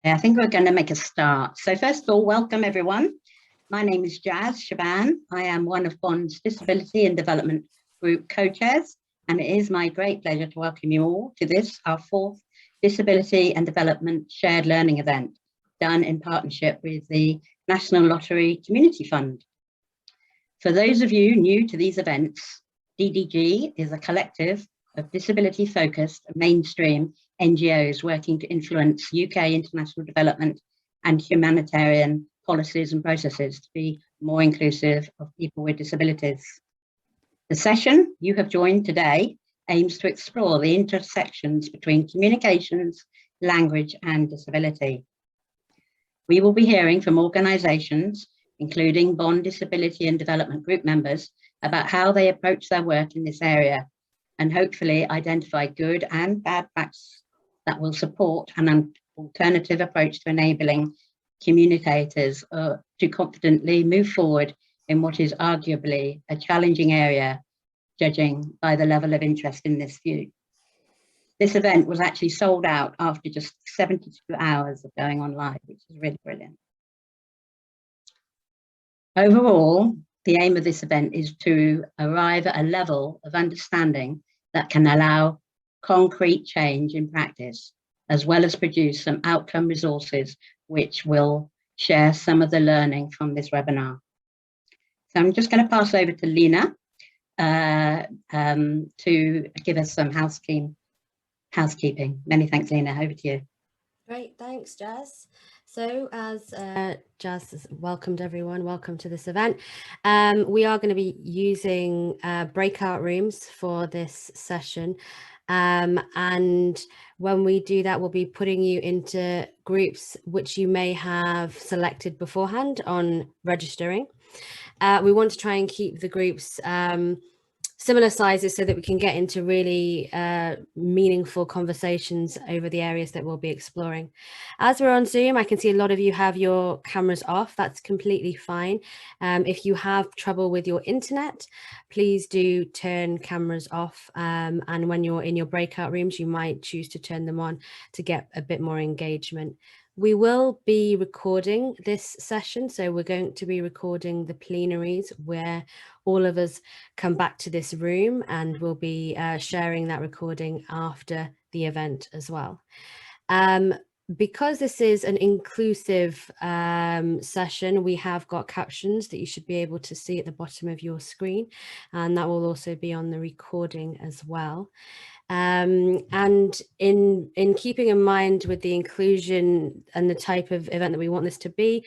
I think we're going to make a start. So first of all, welcome everyone. My name is Jazz Shaban. I am one of Bond's Disability and Development Group co-chairs, and it is my great pleasure to welcome you all to this, our fourth Disability and Development Shared Learning event, done in partnership with the National Lottery Community Fund. For those of you new to these events, DDG is a collective of disability-focused mainstream NGOs working to influence UK international development and humanitarian policies and processes to be more inclusive of people with disabilities. The session you have joined today aims to explore the intersections between communications, language, and disability. We will be hearing from organisations, including Bond Disability and Development Group members, about how they approach their work in this area, and hopefully identify good and bad practice that will support an alternative approach to enabling communicators to confidently move forward in what is arguably a challenging area, judging by the level of interest in this view. This event was actually sold out after just 72 hours of going on live, which is really brilliant. Overall, the aim of this event is to arrive at a level of understanding that can allow concrete change in practice, as well as produce some outcome resources which will share some of the learning from this webinar. So I'm just going to pass over to Lena to give us some housekeeping. Many thanks, Lena. Over to you. Great, thanks, Jazz. So as Jazz has welcomed everyone, welcome to this event. We are going to be using breakout rooms for this session. And when we do that, we'll be putting you into groups which you may have selected beforehand on registering. We want to try and keep the groups similar sizes so that we can get into really meaningful conversations over the areas that we'll be exploring. As we're on Zoom, I can see a lot of you have your cameras off. That's completely fine. If you have trouble with your internet, please do turn cameras off. And when you're in your breakout rooms, you might choose to turn them on to get a bit more engagement. We will be recording this session, so we're going to be recording the plenaries where all of us come back to this room, and we'll be sharing that recording after the event as well. Because this is an inclusive session, we have got captions that you should be able to see at the bottom of your screen, and that will also be on the recording as well. And in keeping in mind with the inclusion and the type of event that we want this to be,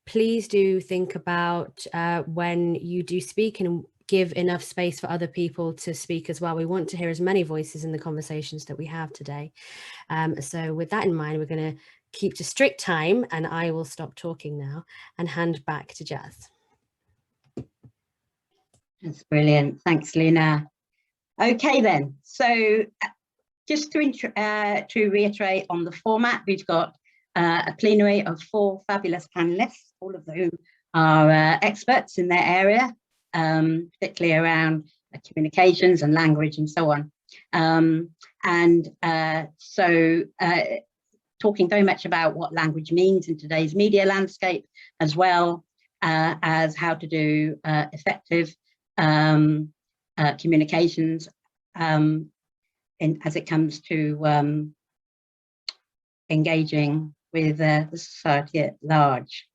please do think about when you do speak and give enough space for other people to speak as well. We want to hear as many voices in the conversations that we have today. So with that in mind, we're going to keep to strict time, and I will stop talking now and hand back to Jazz. That's brilliant. Thanks, Lena. Okay, then. So just to reiterate on the format, we've got a plenary of 4 fabulous panelists, all of whom are experts in their area, particularly around communications and language and so on. Talking very much about what language means in today's media landscape, as well as how to do effective communications as it comes to engaging with the society at large.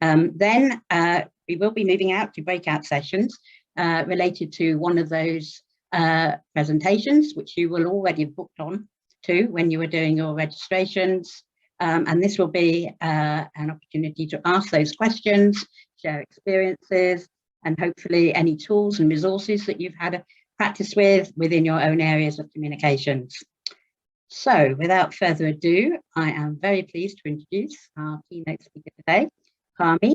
Then we will be moving out to breakout sessions related to one of those presentations, which you will already have booked on to when you were doing your registrations. And this will be an opportunity to ask those questions, share experiences, and hopefully any tools and resources that you've had a practice with within your own areas of communications. So without further ado, I am very pleased to introduce our keynote speaker today, Parmi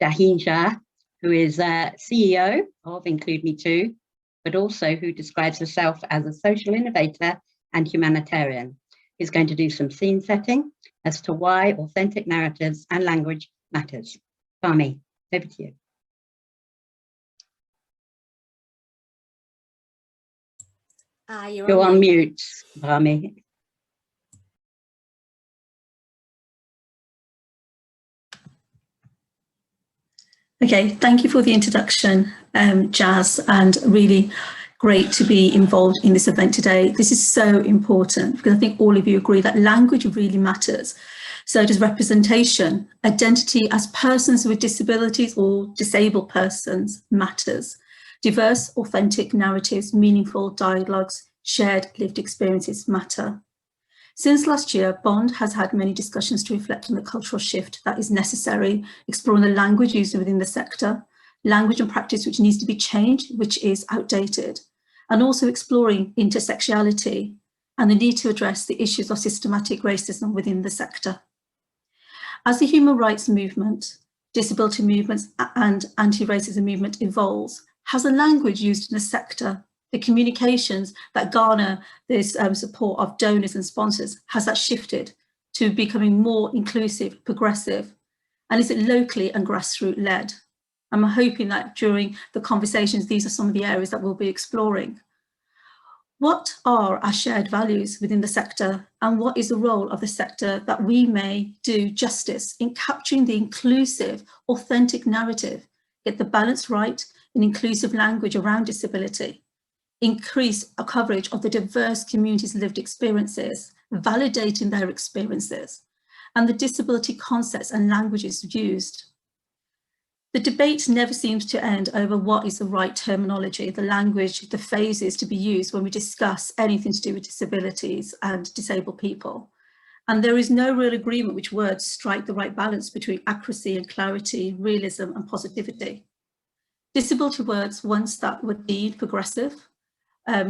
Dahinja, who is CEO of Include Me Too, but also who describes herself as a social innovator and humanitarian. Is going to do some scene setting as to why authentic narratives and language matters. Parmi, over to you. You're on mute, Parmi. Okay, thank you for the introduction, Jazz, and really great to be involved in this event today. This is so important because I think all of you agree that language really matters. So does representation. Identity as persons with disabilities or disabled persons matters. Diverse, authentic narratives, meaningful dialogues, shared lived experiences matter. Since last year, Bond has had many discussions to reflect on the cultural shift that is necessary, exploring the language used within the sector, language and practice which needs to be changed, which is outdated, and also exploring intersectionality and the need to address the issues of systematic racism within the sector. As the human rights movement, disability movements and anti-racism movement evolves, has the language used in the sector, the communications that garner this support of donors and sponsors, has that shifted to becoming more inclusive, progressive? And is it locally and grassroots led? I'm hoping that during the conversations, these are some of the areas that we'll be exploring. What are our shared values within the sector, and what is the role of the sector that we may do justice in capturing the inclusive, authentic narrative, get the balance right in inclusive language around disability, increase a coverage of the diverse communities' lived experiences, validating their experiences, and the disability concepts and languages used. The debate never seems to end over what is the right terminology, the language, the phases to be used when we discuss anything to do with disabilities and disabled people. And there is no real agreement which words strike the right balance between accuracy and clarity, realism and positivity. Disability words, once that were deemed progressive,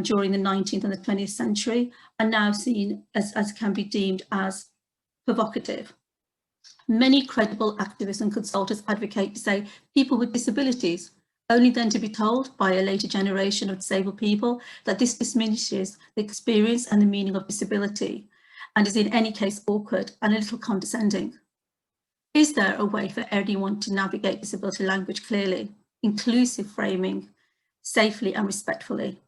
during the 19th and the 20th century, are now seen as can be deemed as provocative. Many credible activists and consultants advocate to say people with disabilities, only then to be told by a later generation of disabled people that this diminishes the experience and the meaning of disability and is in any case awkward and a little condescending. Is there a way for anyone to navigate disability language clearly, inclusive framing, safely and respectfully?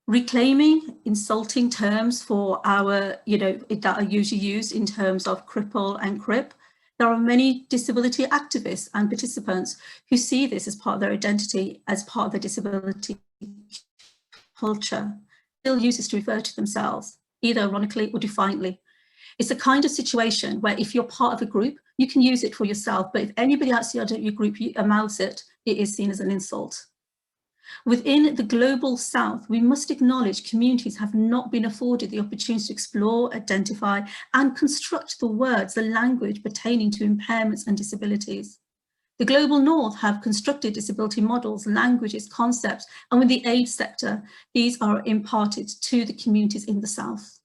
Reclaiming insulting terms for our, that are usually used in terms of cripple and crip. There are many disability activists and participants who see this as part of their identity, as part of their disability culture, still uses to refer to themselves, either ironically or defiantly. It's a kind of situation where if you're part of a group, you can use it for yourself, but if anybody outside your group mouths it, it is seen as an insult. Within the global south, we must acknowledge communities have not been afforded the opportunity to explore, identify, and construct the words, the language pertaining to impairments and disabilities. The global north have constructed disability models, languages, concepts, and with the aid sector, these are imparted to the communities in the south.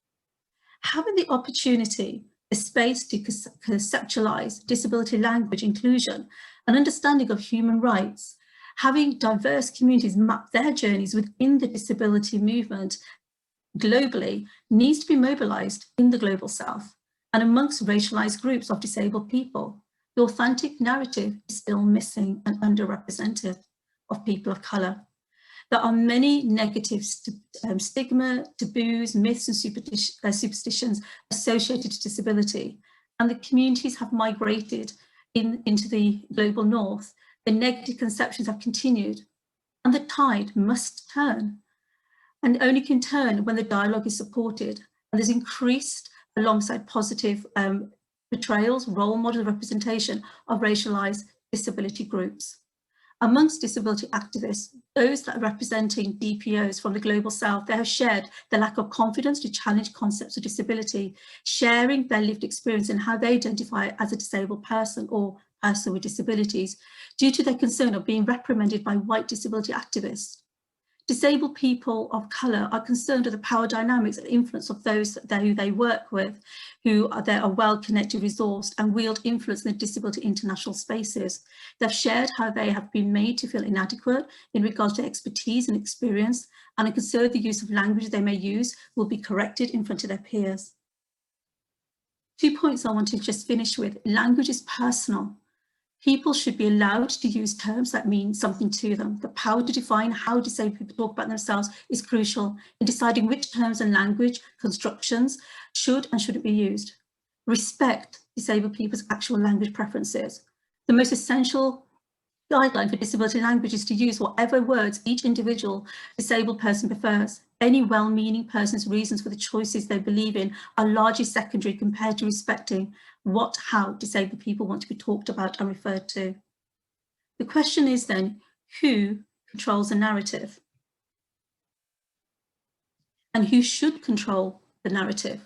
Having the opportunity, the space to conceptualize disability language inclusion, an understanding of human rights, having diverse communities map their journeys within the disability movement globally needs to be mobilized in the global south and amongst racialized groups of disabled people. The authentic narrative is still missing and underrepresented of people of color. There are many negative stigma, taboos, myths and superstitions associated to disability, and the communities have migrated into the global north. The negative conceptions have continued, and the tide must turn, and only can turn when the dialogue is supported and there's increased alongside positive portrayals, role model representation of racialized disability groups. Amongst disability activists, those that are representing DPOs from the global south, they have shared the lack of confidence to challenge concepts of disability, sharing their lived experience and how they identify as a disabled person or person with disabilities, due to their concern of being reprimanded by white disability activists. Disabled people of colour are concerned with the power dynamics and influence of those who they work with, who are well-connected, resourced and wield influence in the disability international spaces. They've shared how they have been made to feel inadequate in regards to expertise and experience, and are concerned the use of language they may use will be corrected in front of their peers. 2 points I want to just finish with. Language is personal. People should be allowed to use terms that mean something to them. The power to define how disabled people talk about themselves is crucial in deciding which terms and language constructions should and shouldn't be used. Respect disabled people's actual language preferences. The most essential guideline for disability language is to use whatever words each individual disabled person prefers. Any well-meaning person's reasons for the choices they believe in are largely secondary compared to respecting how disabled people want to be talked about and referred to. The question is then, who controls the narrative? And who should control the narrative?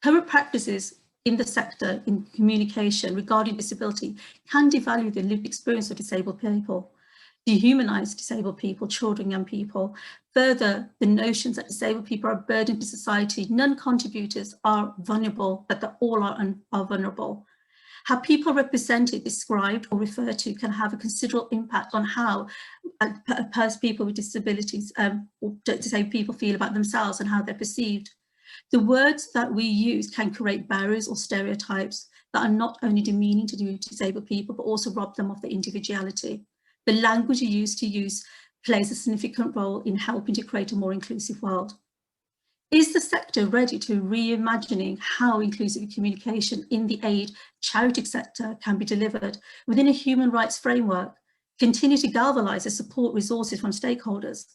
Current practices in the sector in communication regarding disability can devalue the lived experience of disabled people, dehumanize disabled people, children, young people, further the notions that disabled people are a burden to society, non-contributors are vulnerable, that all are vulnerable. How people represented, described or referred to can have a considerable impact on how people with disabilities or disabled people feel about themselves and how they're perceived. The words that we use can create barriers or stereotypes that are not only demeaning to disabled people, but also rob them of their individuality. The language you use plays a significant role in helping to create a more inclusive world. Is the sector ready to reimagining how inclusive communication in the aid charity sector can be delivered within a human rights framework, continue to galvanise and support resources from stakeholders?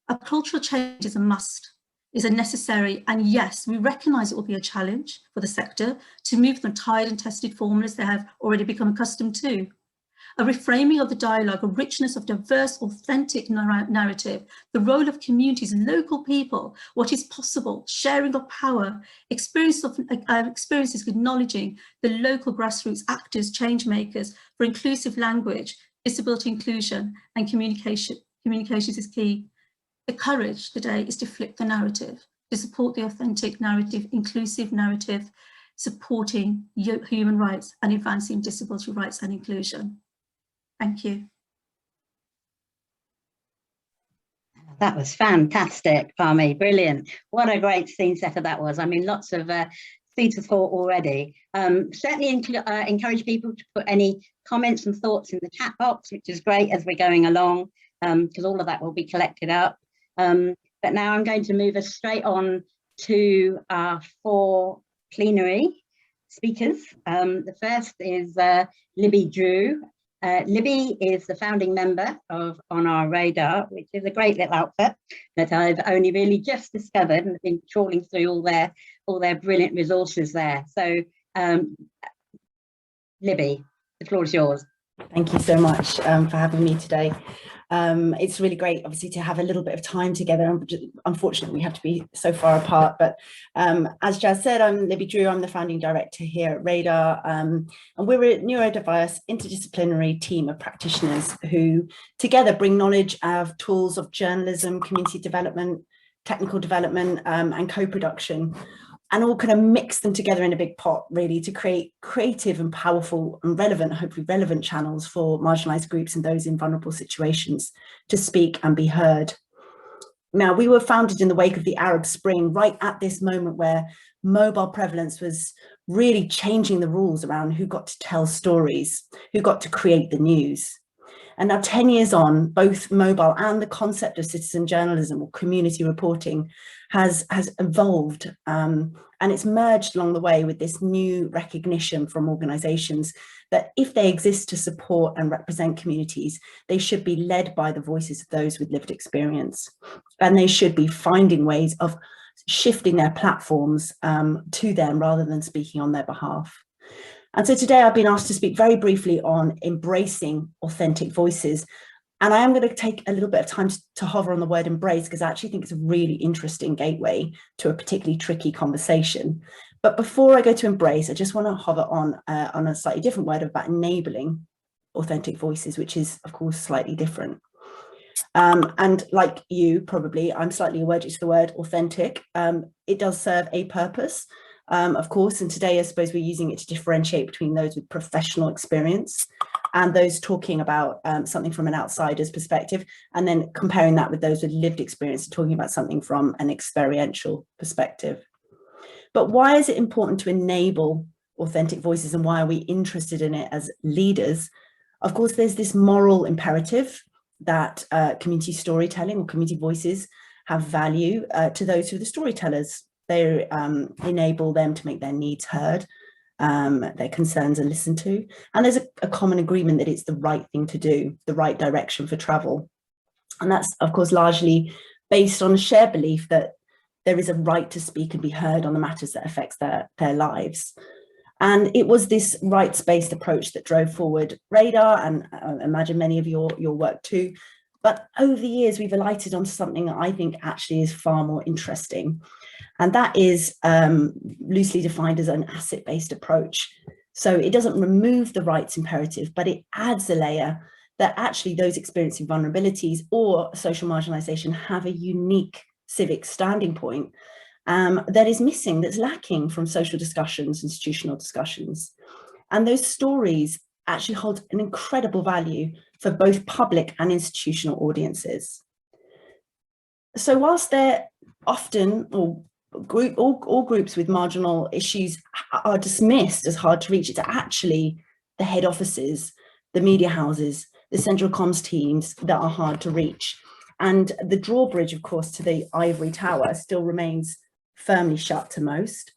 A cultural change is a must, is a necessary, and yes, we recognise it will be a challenge for the sector to move from tried and tested formulas they have already become accustomed to. A reframing of the dialogue, a richness of diverse, authentic narrative, the role of communities, local people, what is possible, sharing of power, experiences acknowledging the local grassroots actors, change makers for inclusive language, disability inclusion and communications is key. The courage today is to flip the narrative, to support the authentic narrative, inclusive narrative, supporting human rights and advancing disability rights and inclusion. Thank you. That was fantastic, Parmi, brilliant. What a great scene setter that was. I mean, lots of food for thought already. Certainly encourage people to put any comments and thoughts in the chat box, which is great as we're going along, because all of that will be collected up. But now I'm going to move us straight on to our 4 plenary speakers. The first is Libby Drew. Libby is the founding member of On Our Radar, which is a great little outfit that I've only really just discovered and been trawling through all their brilliant resources there. So Libby, the floor is yours. Thank you so much for having me today. It's really great, obviously, to have a little bit of time together. Unfortunately, we have to be so far apart, but as Jazz said, I'm Libby Drew. I'm the founding director here at Radar, and we're a neurodiverse interdisciplinary team of practitioners who together bring knowledge of tools of journalism, community development, technical development, and co-production, and all kind of mix them together in a big pot, really, to create creative and powerful and relevant, hopefully relevant channels for marginalised groups and those in vulnerable situations to speak and be heard. Now, we were founded in the wake of the Arab Spring, right at this moment where mobile prevalence was really changing the rules around who got to tell stories, who got to create the news. And now 10 years on, both mobile and the concept of citizen journalism or community reporting has evolved, and it's merged along the way with this new recognition from organisations that if they exist to support and represent communities, they should be led by the voices of those with lived experience. And they should be finding ways of shifting their platforms to them rather than speaking on their behalf. And so today I've been asked to speak very briefly on embracing authentic voices. And I am going to take a little bit of time to hover on the word embrace, because I actually think it's a really interesting gateway to a particularly tricky conversation. But before I go to embrace, I just want to hover on a slightly different word about enabling authentic voices, which is, of course, slightly different. And like you, probably, I'm slightly allergic to the word authentic. It does serve a purpose. Of course, and today I suppose we're using it to differentiate between those with professional experience and those talking about something from an outsider's perspective, and then comparing that with those with lived experience and talking about something from an experiential perspective. But why is it important to enable authentic voices, and why are we interested in it as leaders? Of course, there's this moral imperative that community storytelling or community voices have value to those who are the storytellers. They enable them to make their needs heard, their concerns are listened to, and there's a common agreement that it's the right thing to do, the right direction for travel. And that's, of course, largely based on a shared belief that there is a right to speak and be heard on the matters that affects their lives. And it was this rights-based approach that drove forward Radar, and I imagine many of your work too. But over the years, we've alighted onto something that I think actually is far more interesting. And that is loosely defined as an asset-based approach. So it doesn't remove the rights imperative, but it adds a layer that actually those experiencing vulnerabilities or social marginalization have a unique civic standing point that is missing, that's lacking from social discussions, institutional discussions. And those stories actually hold an incredible value for both public and institutional audiences. So whilst they're often, all groups with marginal issues are dismissed as hard to reach, it's actually the head offices, the media houses, the central comms teams that are hard to reach. And the drawbridge, of course, to the ivory tower still remains firmly shut to most.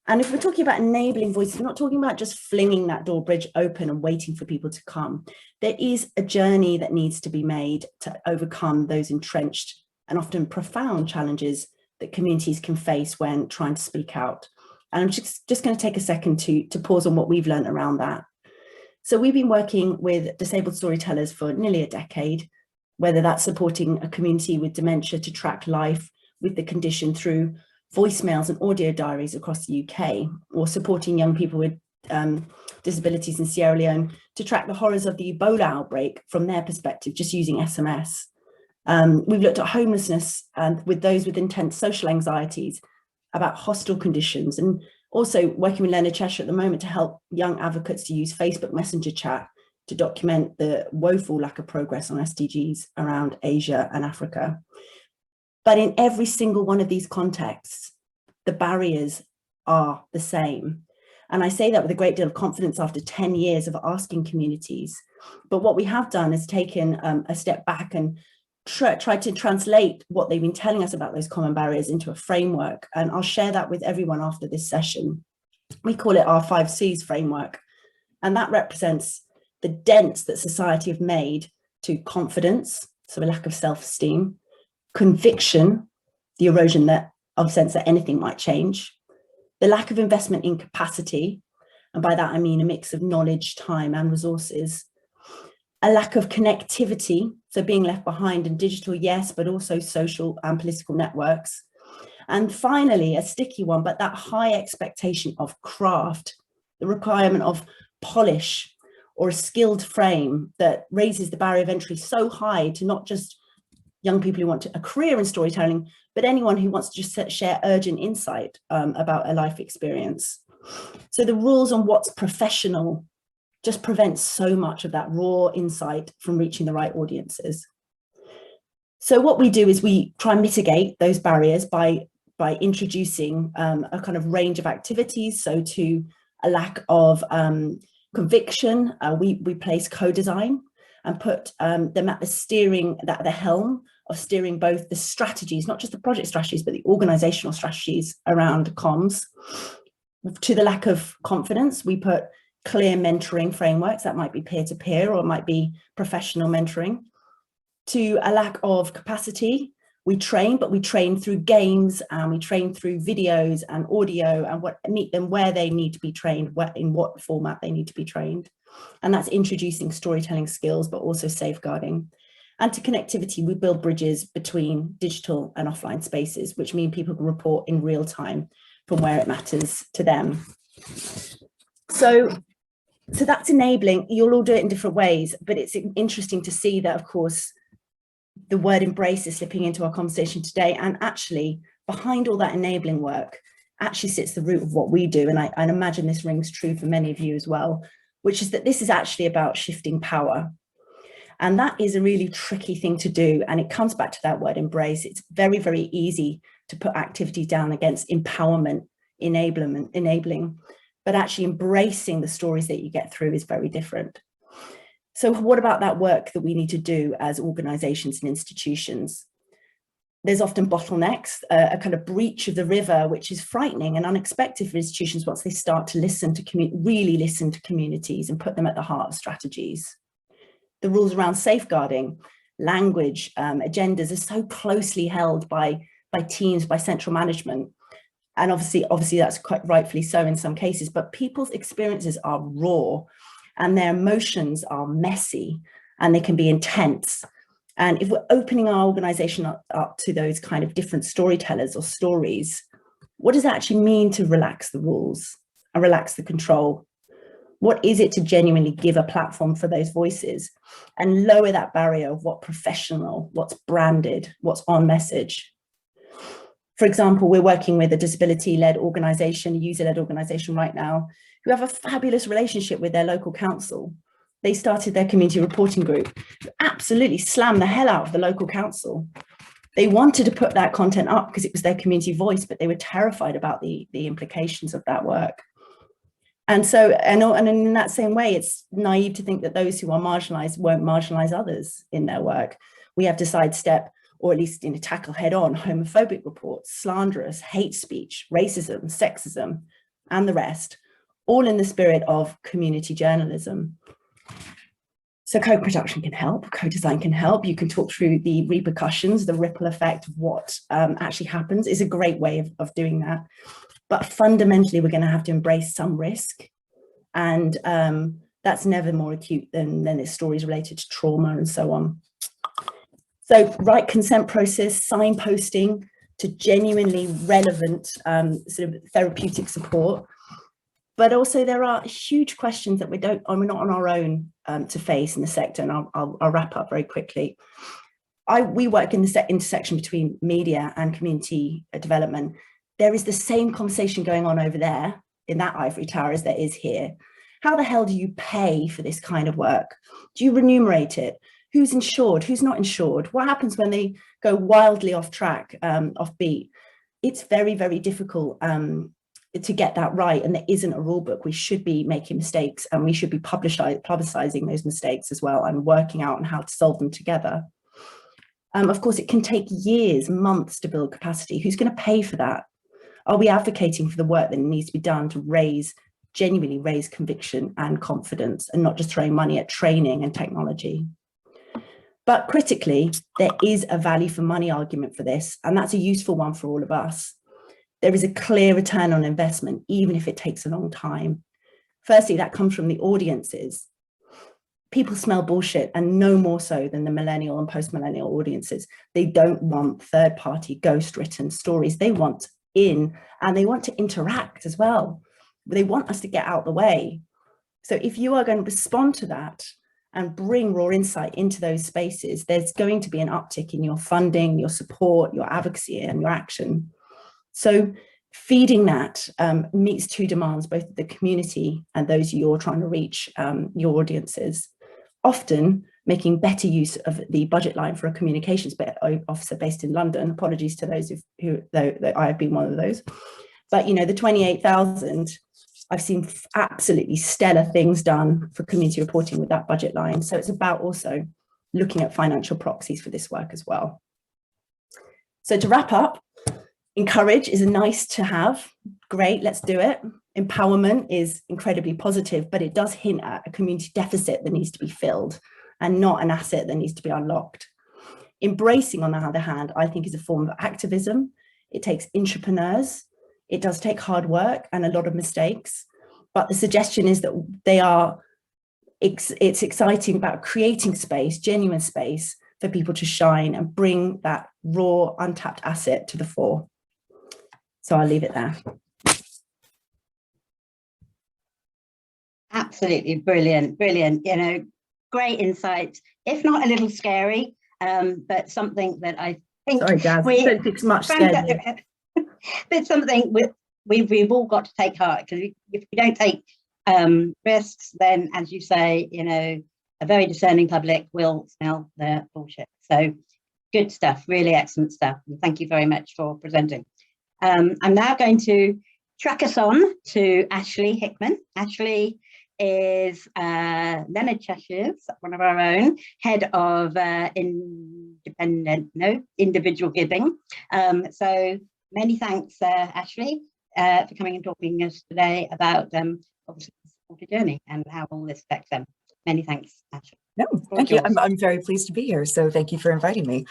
And if we're talking about enabling voices, we're not talking about just flinging that drawbridge open and waiting for people to come. There is a journey that needs to be made to overcome those entrenched and often profound challenges that communities can face when trying to speak out. And I'm just going to take a second to pause on what we've learned around that. So we've been working with disabled storytellers for nearly a decade, whether that's supporting a community with dementia to track life with the condition through voicemails and audio diaries across the UK, or supporting young people with disabilities in Sierra Leone to track the horrors of the Ebola outbreak from their perspective, just using SMS. We've looked at homelessness and with those with intense social anxieties, about hostile conditions, and also working with Leonard Cheshire at the moment to help young advocates to use Facebook Messenger chat to document the woeful lack of progress on SDGs around Asia and Africa. But in every single one of these contexts, the barriers are the same. And I say that with a great deal of confidence after 10 years of asking communities. But what we have done is taken a step back and tried to translate what they've been telling us about those common barriers into a framework. And I'll share that with everyone after this session. We call it our 5 C's framework. And that represents the dents that society have made to confidence, so a lack of self-esteem, conviction, the erosion of sense that anything might change, the lack of investment in capacity, and by that I mean a mix of knowledge, time and resources, a lack of connectivity, so being left behind in digital, yes, but also social and political networks, and finally a sticky one, but that high expectation of craft, the requirement of polish or a skilled frame that raises the barrier of entry so high to not just young people who want a career in storytelling, but anyone who wants to just share urgent insight about a life experience. So the rules on what's professional just prevents so much of that raw insight from reaching the right audiences. So what we do is we try and mitigate those barriers by introducing a kind of range of activities. So to a lack of conviction, we place co-design and put them at the helm of steering both the strategies, not just the project strategies, but the organizational strategies around comms. To the lack of confidence, we put clear mentoring frameworks, that might be peer-to-peer or it might be professional mentoring. To a lack of capacity, we train, but we train through games and we train through videos and audio and meet them where they need to be trained, in what format they need to be trained. And that's introducing storytelling skills, but also safeguarding. And to connectivity, we build bridges between digital and offline spaces, which mean people can report in real time from where it matters to them. So that's enabling. You'll all do it in different ways, but it's interesting to see that, of course, the word embrace is slipping into our conversation today. And actually, behind all that enabling work actually sits the root of what we do. And I imagine this rings true for many of you as well, which is that this is actually about shifting power. And that is a really tricky thing to do. And it comes back to that word embrace. It's very, very easy to put activity down against empowerment, enabling, but actually embracing the stories that you get through is very different. So what about that work that we need to do as organizations and institutions? There's often bottlenecks, a kind of breach of the river, which is frightening and unexpected for institutions once they start to listen to really listen to communities and put them at the heart of strategies. The rules around safeguarding, language, agendas are so closely held by teams, by central management. And obviously that's quite rightfully so in some cases, but people's experiences are raw and their emotions are messy and they can be intense. And if we're opening our organization up to those kind of different storytellers or stories, what does that actually mean to relax the rules and relax the control? What is it to genuinely give a platform for those voices and lower that barrier of what's professional, what's branded, what's on message? For example, we're working with a disability-led organization, a user-led organization right now, who have a fabulous relationship with their local council. They started their community reporting group, absolutely slammed the hell out of the local council. They wanted to put that content up because it was their community voice, but they were terrified about the implications of that work. And so, and in that same way, it's naive to think that those who are marginalized won't marginalize others in their work. We have to sidestep, or at least tackle head on, homophobic reports, slanderous, hate speech, racism, sexism, and the rest, all in the spirit of community journalism. So co-production can help, co-design can help. You can talk through the repercussions, the ripple effect of what actually happens is a great way of doing that. But fundamentally, we're going to have to embrace some risk. And that's never more acute than the stories related to trauma and so on. So right consent process, signposting to genuinely relevant sort of therapeutic support. But also there are huge questions that we're not on our own to face in the sector, and I'll wrap up very quickly. We work in the intersection between media and community development. There is the same conversation going on over there in that ivory tower as there is here. How the hell do you pay for this kind of work? Do you remunerate it? Who's insured? Who's not insured? What happens when they go wildly off track, off beat? It's very, very difficult to get that right, and there isn't a rule book. We should be making mistakes, and we should be publicizing those mistakes as well and working out on how to solve them together. Of course, it can take years, months to build capacity. Who's going to pay for that? Are we advocating for the work that needs to be done to genuinely raise conviction and confidence, and not just throwing money at training and technology? But critically, there is a value for money argument for this, and that's a useful one for all of us. There is a clear return on investment, even if it takes a long time. Firstly, that comes from the audiences. People smell bullshit, and no more so than the millennial and post-millennial audiences. They don't want third-party ghost-written stories. They want in, and they want to interact as well. They want us to get out the way. So if you are going to respond to that and bring raw insight into those spaces, there's going to be an uptick in your funding, your support, your advocacy, and your action. So feeding that meets two demands, both the community and those you're trying to reach, your audiences. Often making better use of the budget line for a communications officer based in London. Apologies to those who I have been one of those. But the 28,000, I've seen absolutely stellar things done for community reporting with that budget line. So it's about also looking at financial proxies for this work as well. So to wrap up, encourage is a nice to have. Great, let's do it. Empowerment is incredibly positive, but it does hint at a community deficit that needs to be filled and not an asset that needs to be unlocked. Embracing, on the other hand, I think is a form of activism. It takes entrepreneurs. It does take hard work and a lot of mistakes, but the suggestion is that it's exciting about creating space, genuine space for people to shine and bring that raw, untapped asset to the fore. So I'll leave it there. Absolutely brilliant, brilliant. Great insights, if not a little scary, but something that I think. Sorry, Jazz, don't think so much scary. But something we've all got to take heart, because if we don't take risks, then, as you say, a very discerning public will smell the bullshit. So good stuff, really excellent stuff. And thank you very much for presenting. I'm now going to track us on to Ashley Hickman. Ashley is Leonard Cheshire's, one of our own, head of individual giving. So many thanks, Ashley, for coming and talking to us today about obviously the supported journey and how all this affects them. Many thanks, Ashley. No, thank you. I'm very pleased to be here. So thank you for inviting me.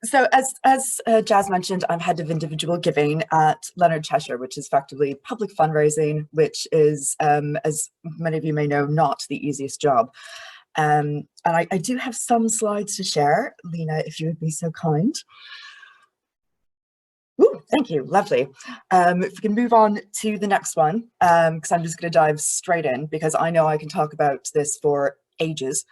So as Jazz mentioned, I'm head of individual giving at Leonard Cheshire, which is effectively public fundraising, which is, as many of you may know, not the easiest job. And I do have some slides to share. Lena, if you would be so kind. Ooh, thank you, lovely. If we can move on to the next one, because I'm just going to dive straight in, because I know I can talk about this for ages.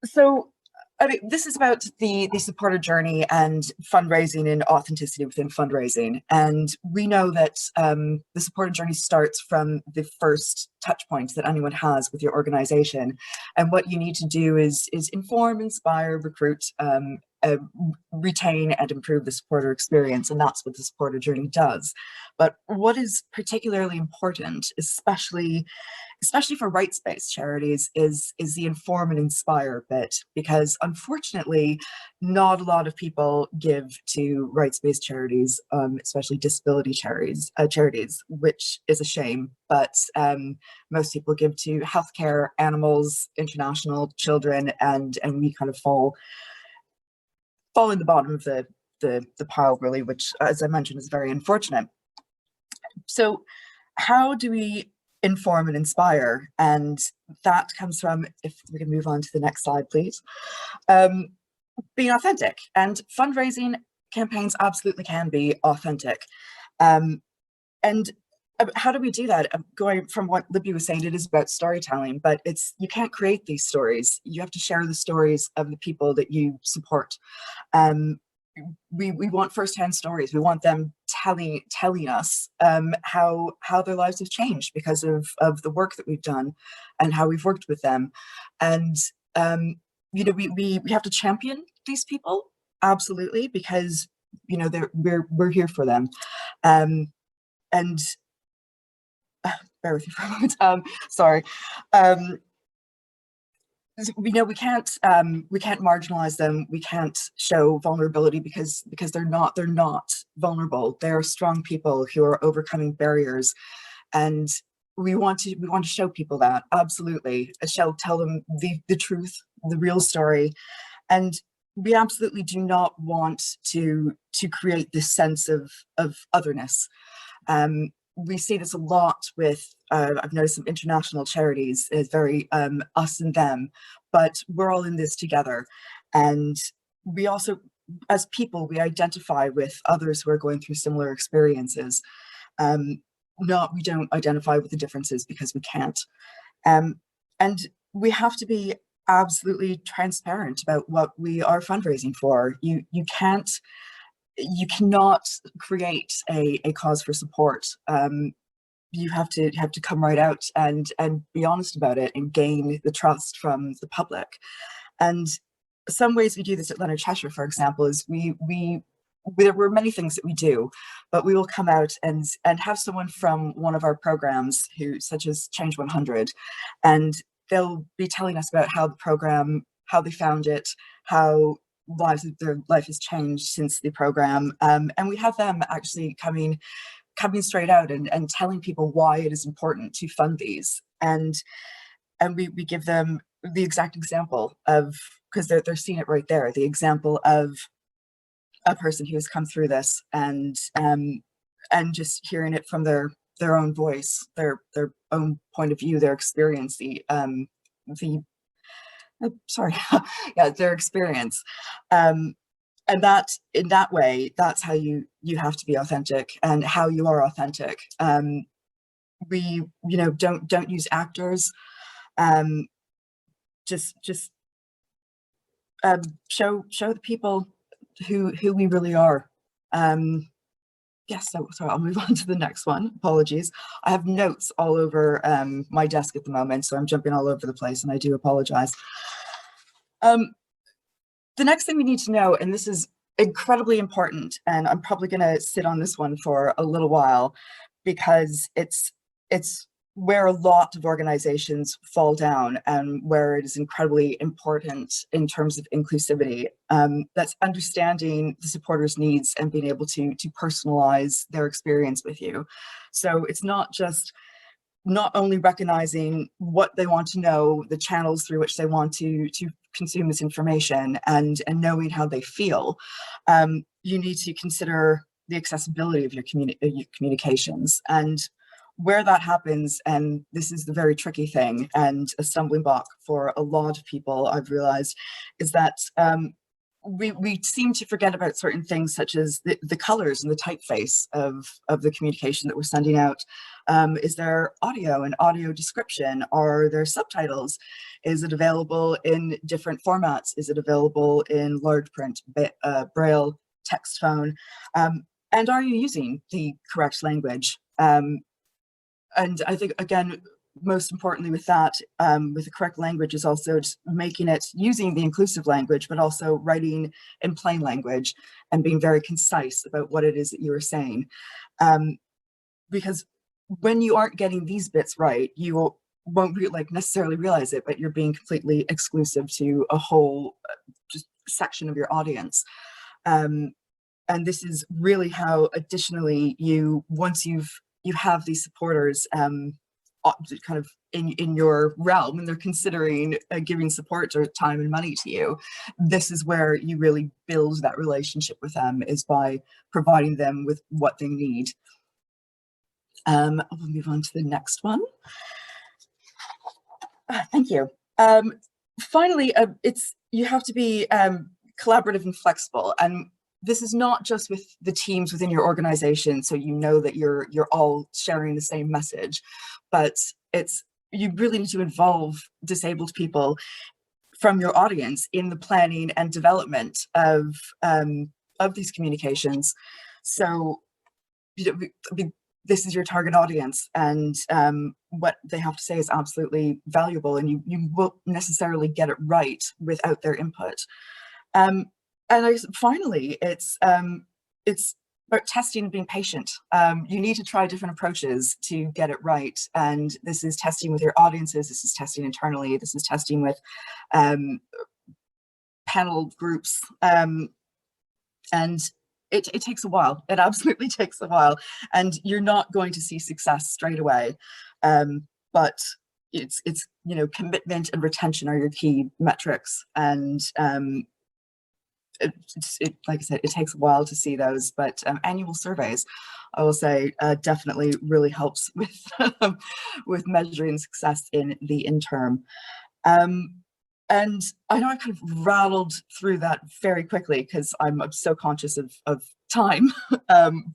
So I mean, this is about the supporter journey and fundraising and authenticity within fundraising. And we know that the supporter journey starts from the first touch point that anyone has with your organization. And what you need to do is inform, inspire, recruit, retain and improve the supporter experience. And that's what the supporter journey does. But what is particularly important, especially for rights-based charities, is the inform and inspire bit, because unfortunately, not a lot of people give to rights-based charities, especially disability charities, which is a shame. But most people give to healthcare, animals, international, children, and we kind of fall in the bottom of the pile, really, which, as I mentioned, is very unfortunate. So how do we inform and inspire? And that comes from, if we can move on to the next slide, please, being authentic. And fundraising campaigns absolutely can be authentic. And how do we do that? Going from what Libby was saying, it is about storytelling, but you can't create these stories. You have to share the stories of the people that you support. We want firsthand stories. We want them telling us how their lives have changed because of the work that we've done and how we've worked with them. And you know, we have to champion these people, absolutely, because you know we're here for them. And bear with me for a moment. Sorry. We know we can't marginalize them. We can't show vulnerability because they're not vulnerable. They're strong people who are overcoming barriers, and we want to show people that, absolutely. Tell them the truth, the real story, and we absolutely do not want to create this sense of otherness. We see this a lot with, I've noticed some international charities is very us and them, but we're all in this together. And we also, as people, we identify with others who are going through similar experiences. We don't identify with the differences because we can't. And we have to be absolutely transparent about what we are fundraising for. You cannot create a cause for support. You have to come right out and be honest about it and gain the trust from the public. And some ways we do this at Leonard Cheshire, for example, is there were many things that we do, but we will come out and have someone from one of our programs such as Change 100, and they'll be telling us about how the program, how they found it, how their life has changed since the program, and we have them actually coming straight out and telling people why it is important to fund these, and we give them the exact example of, because they're seeing it right there, the example of a person who has come through this, and just hearing it from their own voice, their own point of view, their experience, their experience. And that, in that way, that's how you have to be authentic, and how you are authentic. We, don't use actors. Just show the people who we really are. Yes, so I'll move on to the next one. Apologies. I have notes all over my desk at the moment, so I'm jumping all over the place, and I do apologize. The next thing we need to know, and this is incredibly important, and I'm probably going to sit on this one for a little while, because it's where a lot of organizations fall down and where it is incredibly important in terms of inclusivity. That's understanding the supporters' needs and being able to personalize their experience with you. So it's not only recognizing what they want to know, the channels through which they want to consume this information, and knowing how they feel. You need to consider the accessibility of your communications, and where that happens, and this is the very tricky thing and a stumbling block for a lot of people, I've realized, is that we seem to forget about certain things, such as the colors and the typeface of the communication that we're sending out. Is there audio and audio description? Are there subtitles? Is it available in different formats? Is it available in large print, braille, text phone? And are you using the correct language? And I think, again, most importantly with that, with the correct language, is also just making it, using the inclusive language, but also writing in plain language and being very concise about what it is that you are saying. Because when you aren't getting these bits right, you won't necessarily realize it, but you're being completely exclusive to a whole just section of your audience. And this is really how, additionally, once you have these supporters kind of in your realm, and they're considering giving support or time and money to you, this is where you really build that relationship with them, is by providing them with what they need. We'll move on to the next one. Thank you. Finally, you have to be collaborative and flexible, and this is not just with the teams within your organization, so you know that you're all sharing the same message, but you really need to involve disabled people from your audience in the planning and development of these communications. So this is your target audience, and what they have to say is absolutely valuable, and you won't necessarily get it right without their input. And finally, it's about testing and being patient. You need to try different approaches to get it right. And this is testing with your audiences, this is testing internally, this is testing with panel groups. And it takes a while. It absolutely takes a while. And you're not going to see success straight away. But it's commitment and retention are your key metrics. And like I said, it takes a while to see those, but annual surveys, I will say, definitely really helps with with measuring success in the interim. And I know I kind of rattled through that very quickly because I'm so conscious of time,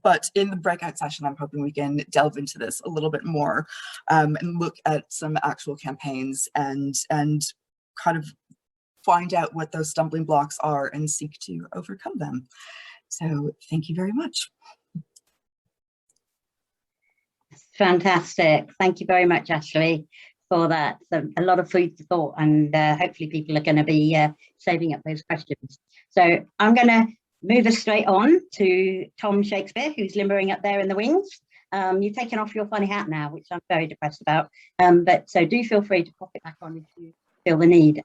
but in the breakout session, I'm hoping we can delve into this a little bit more and look at some actual campaigns and kind of find out what those stumbling blocks are and seek to overcome them. So thank you very much. Fantastic. Thank you very much, Ashley, for that. So a lot of food for thought, and hopefully people are going to be saving up those questions. So I'm going to move us straight on to Tom Shakespeare, who's limbering up there in the wings. You've taken off your funny hat now, which I'm very depressed about. But so do feel free to pop it back on if you feel the need.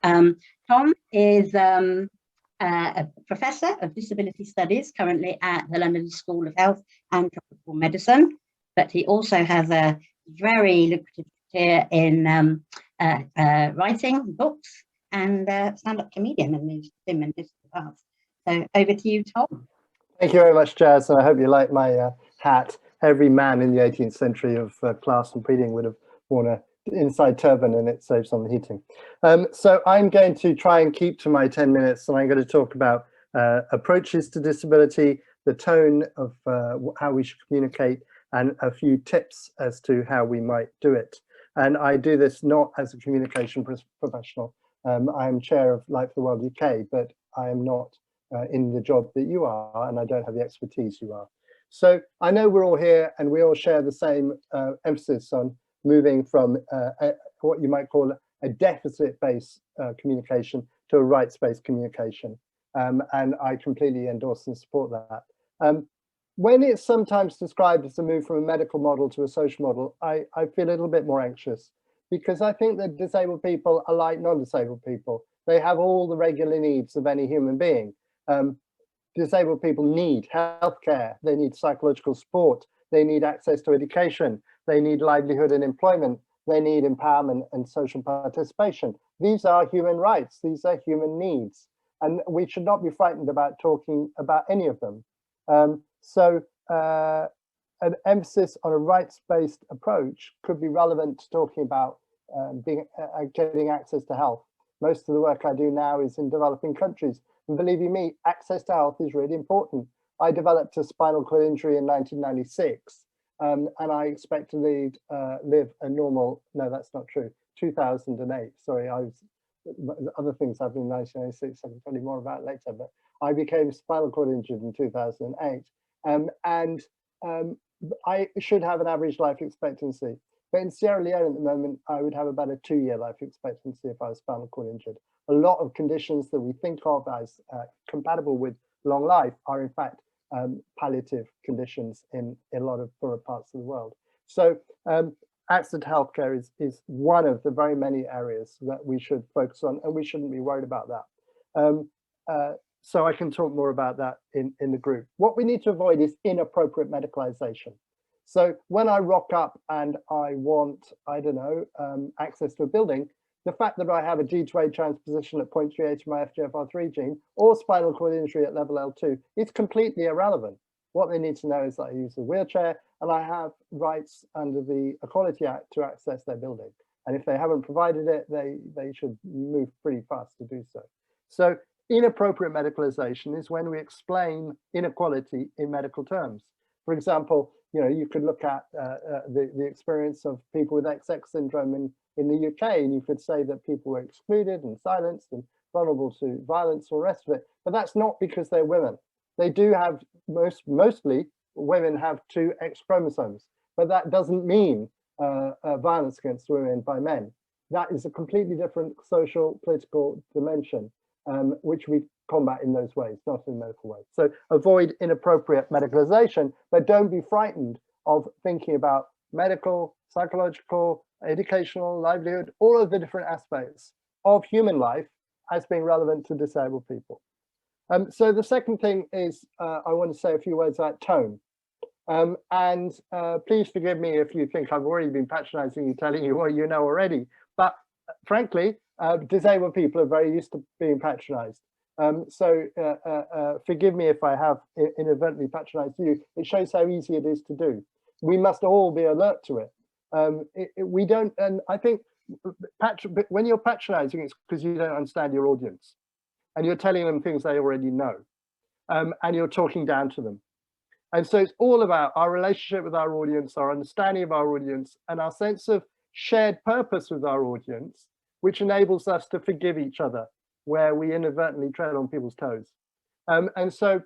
Tom is a professor of disability studies currently at the London School of Health and Tropical Medicine, but he also has a very lucrative career in writing books and stand-up comedian and moved him in this path. So over to you, Tom. Thank you very much, Jazz, and I hope you like my hat. Every man in the 18th century of class and breeding would have worn a inside turban, and it saves on the heating. So I'm going to try and keep to my 10 minutes, and I'm going to talk about approaches to disability, the tone of how we should communicate, and a few tips as to how we might do it. And I do this not as a communication professional. I'm chair of Light for the World UK, but I am not in the job that you are, and I don't have the expertise you are. So I know we're all here and we all share the same emphasis on moving from what you might call a deficit-based communication to a rights-based communication. And I completely endorse and support that. when it's sometimes described as a move from a medical model to a social model, I feel a little bit more anxious, because I think that disabled people are like non-disabled people. They have all the regular needs of any human being. Disabled people need healthcare, they need psychological support, they need access to education, they need livelihood and employment, they need empowerment and social participation. These are human rights, these are human needs, and we should not be frightened about talking about any of them. So an emphasis on a rights-based approach could be relevant to talking about getting access to health. Most of the work I do now is in developing countries. And believe you me, access to health is really important. I developed a spinal cord injury in 1996, and I expect to live a normal, no, that's not true, 2008. Sorry, other things happened in 1996, I can tell you more about later, but I became spinal cord injured in 2008. I should have an average life expectancy. But in Sierra Leone at the moment, I would have about a 2-year life expectancy if I was spinal cord injured. A lot of conditions that we think of as compatible with long life are in fact palliative conditions in a lot of poorer parts of the world. So access to healthcare is one of the very many areas that we should focus on, and we shouldn't be worried about that. So I can talk more about that in the group. What we need to avoid is inappropriate medicalization. So when I rock up and I want, I don't know, access to a building, the fact that I have a D2A transposition at 0.38 of my FGFR3 gene or spinal cord injury at level L2 is completely irrelevant. What they need to know is that I use a wheelchair and I have rights under the Equality Act to access their building. And if they haven't provided it, they should move pretty fast to do so. So inappropriate medicalization is when we explain inequality in medical terms. For example, you could look at the experience of people with XX syndrome in the UK, and you could say that people were excluded and silenced and vulnerable to violence or the rest of it. But that's not because they're women. They do have, mostly women have 2 X chromosomes, but that doesn't mean violence against women by men. That is a completely different social, political dimension, which we combat in those ways, not in medical ways. So avoid inappropriate medicalization, but don't be frightened of thinking about medical, psychological, educational, livelihood, all of the different aspects of human life as being relevant to disabled people. So the second thing is I want to say a few words about tone. Please forgive me if you think I've already been patronizing you, telling you what you know already, but frankly, disabled people are very used to being patronized. Forgive me if I have inadvertently patronized you. It shows how easy it is to do. We must all be alert to it. We don't, and I think when you're patronizing, it's because you don't understand your audience and you're telling them things they already know, and you're talking down to them. And so it's all about our relationship with our audience, our understanding of our audience, and our sense of shared purpose with our audience, which enables us to forgive each other where we inadvertently tread on people's toes. And so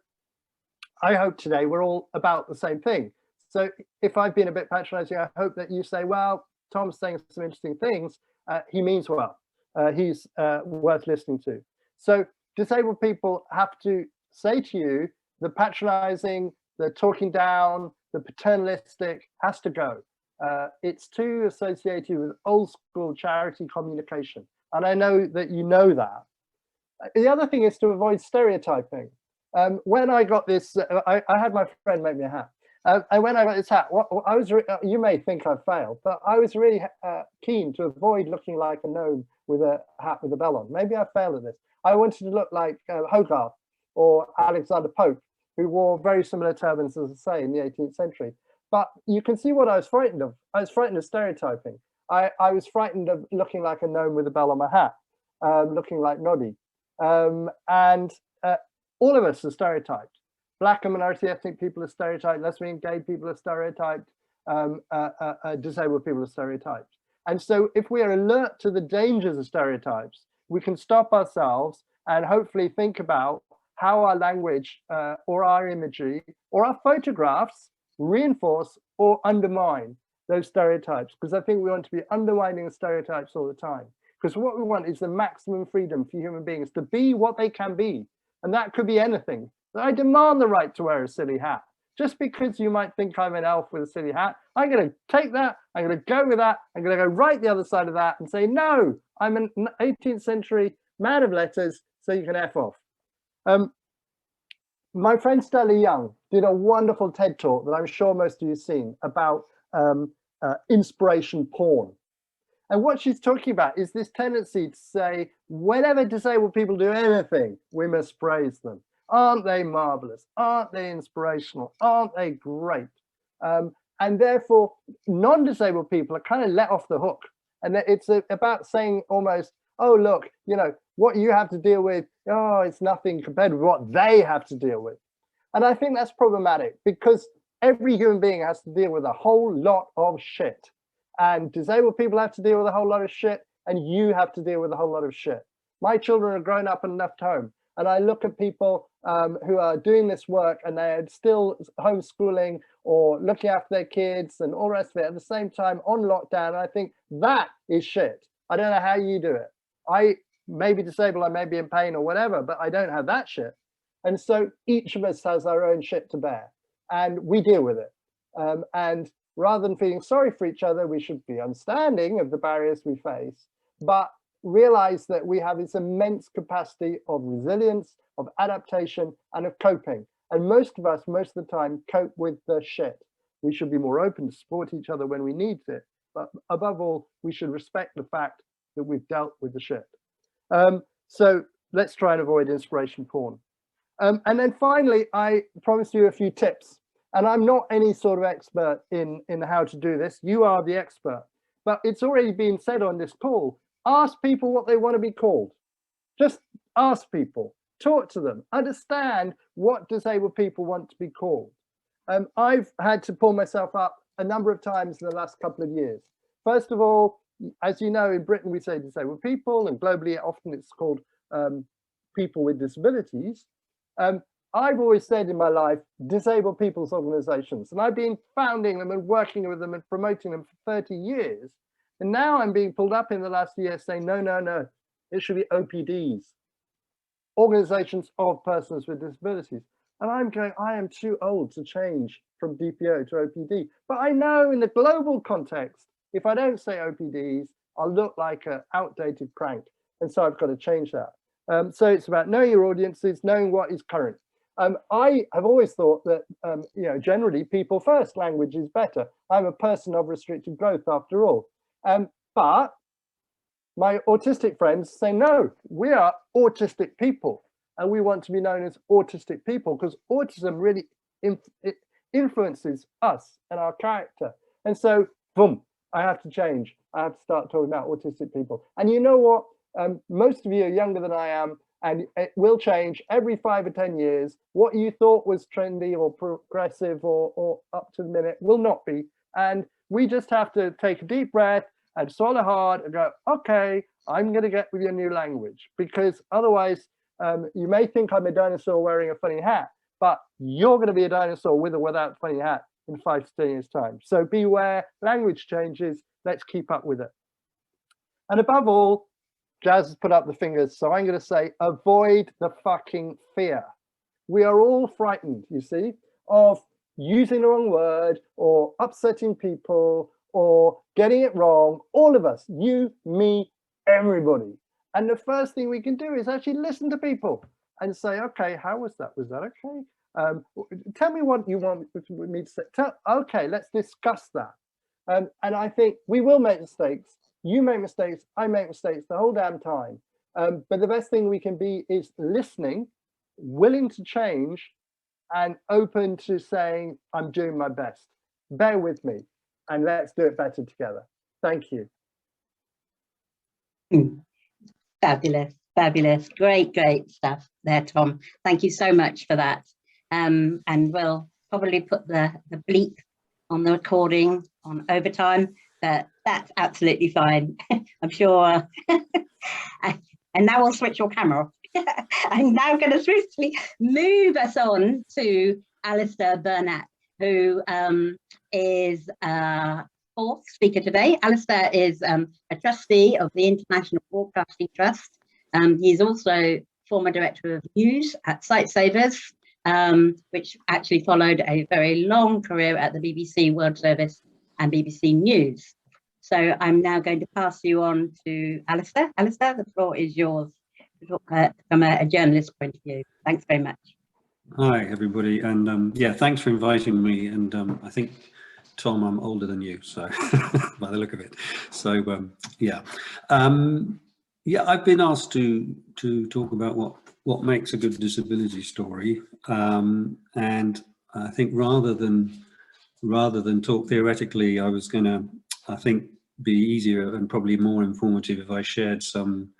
I hope today we're all about the same thing. So if I've been a bit patronizing, I hope that you say, well, Tom's saying some interesting things. He means well. He's worth listening to. So disabled people have to say to you, the patronizing, the talking down, the paternalistic has to go. It's too associated with old school charity communication. And I know that you know that. The other thing is to avoid stereotyping. When I got this, I had my friend make me a hat. And when I got this hat, you may think I failed, but I was really keen to avoid looking like a gnome with a hat with a bell on. Maybe I failed at this. I wanted to look like Hogarth or Alexander Pope, who wore very similar turbans, as I say, in the 18th century. But you can see what I was frightened of. I was frightened of stereotyping. I was frightened of looking like a gnome with a bell on my hat, looking like Noddy. All of us are stereotyped. Black and minority ethnic people are stereotyped, lesbian, gay people are stereotyped, disabled people are stereotyped. And so if we are alert to the dangers of stereotypes, we can stop ourselves and hopefully think about how our language or our imagery or our photographs reinforce or undermine those stereotypes. Because I think we want to be undermining stereotypes all the time. Because what we want is the maximum freedom for human beings to be what they can be. And that could be anything. I demand the right to wear a silly hat. just because you might think I'm an elf with a silly hat, I'm going to take that, I'm going to go with that, I'm going to go right the other side of that and say, no, I'm an 18th century man of letters, so you can F off. My friend Stella Young did a wonderful TED talk that I'm sure most of you have seen about inspiration porn. And what she's talking about is this tendency to say, whenever disabled people do anything, we must praise them. Aren't they marvelous? Aren't they inspirational? Aren't they great? And therefore, non-disabled people are kind of let off the hook. And it's about saying almost, oh, look, you know, what you have to deal with, oh, it's nothing compared with what they have to deal with. And I think that's problematic because every human being has to deal with a whole lot of shit. And disabled people have to deal with a whole lot of shit, and you have to deal with a whole lot of shit. My children are grown up and left home, and I look at people who are doing this work and they're still homeschooling or looking after their kids and all the rest of it at the same time on lockdown. And I think that is shit. I don't know how you do it. I may be disabled, I may be in pain or whatever, but I don't have that shit. And so each of us has our own shit to bear, and we deal with it. And rather than feeling sorry for each other, we should be understanding of the barriers we face, but realize that we have this immense capacity of resilience, of adaptation, and of coping. And most of us, most of the time, cope with the shit. We should be more open to support each other when we need it. But above all, we should respect the fact that we've dealt with the shit. So let's try and avoid inspiration porn. And then finally, I promised you a few tips. And I'm not any sort of expert in how to do this. You are the expert. But it's already been said on this call. Ask people what they want to be called. Just ask people. Talk to them. Understand what disabled people want to be called. I've had to pull myself up a number of times in the last couple of years. First of all, as you know, in Britain, we say disabled people, and globally, often it's called people with disabilities. I've always said in my life, disabled people's organizations, and I've been founding them and working with them and promoting them for 30 years. And now I'm being pulled up in the last year saying, no, no, no, it should be OPDs, organizations of persons with disabilities. And I'm going, I am too old to change from DPO to OPD. But I know in the global context, if I don't say OPDs, I'll look like an outdated crank. And so I've got to change that. So it's about knowing your audiences, knowing what is current. I have always thought that, you know, generally people first, language is better. I'm a person of restricted growth after all. But my autistic friends say, no, we are autistic people and we want to be known as autistic people because autism really influences us and our character. And so, boom, I have to change. I have to start talking about autistic people. And you know what? Most of you are younger than I am, and it will change every 5 or 10 years. What you thought was trendy or progressive or up to the minute will not be. And we just have to take a deep breath and swallow hard and go, okay, I'm going to get with your new language, because otherwise you may think I'm a dinosaur wearing a funny hat, but you're going to be a dinosaur with or without a funny hat in 5 to 10 years time. So beware, language changes, let's keep up with it. And above all, Jazz has put up the fingers, so I'm going to say, avoid the fucking fear. We are all frightened, you see, of using the wrong word or upsetting people or getting it wrong. All of us, you, me, everybody. And the first thing we can do is actually listen to people and say, okay, how was that? Was that okay? Tell me what you want me to say. Okay, let's discuss that. And I think we will make mistakes. You make mistakes, I make mistakes the whole damn time. But the best thing we can be is listening, willing to change, and open to saying, I'm doing my best. Bear with me, and let's do it better together. Thank you. Fabulous, fabulous. Great, great stuff there, Tom. Thank you so much for that. And we'll probably put the bleep on the recording on overtime. But that's absolutely fine. I'm sure. And now we'll switch your camera off. I'm now going to swiftly move us on to Alistair Burnett, who is our fourth speaker today. Alistair is a trustee of the International Broadcasting Trust. He's also former director of news at Sightsavers, which actually followed a very long career at the BBC World Service and BBC News. So I'm now going to pass you on to Alistair. Alistair, the floor is yours from a journalist point of view. Thanks very much. Hi, everybody. And yeah, thanks for inviting me. And I think, Tom, I'm older than you, so by the look of it. So yeah. Yeah, I've been asked to talk about what makes a good disability story. And I think rather than talk theoretically, I was going to, I think, be easier and probably more informative if I shared some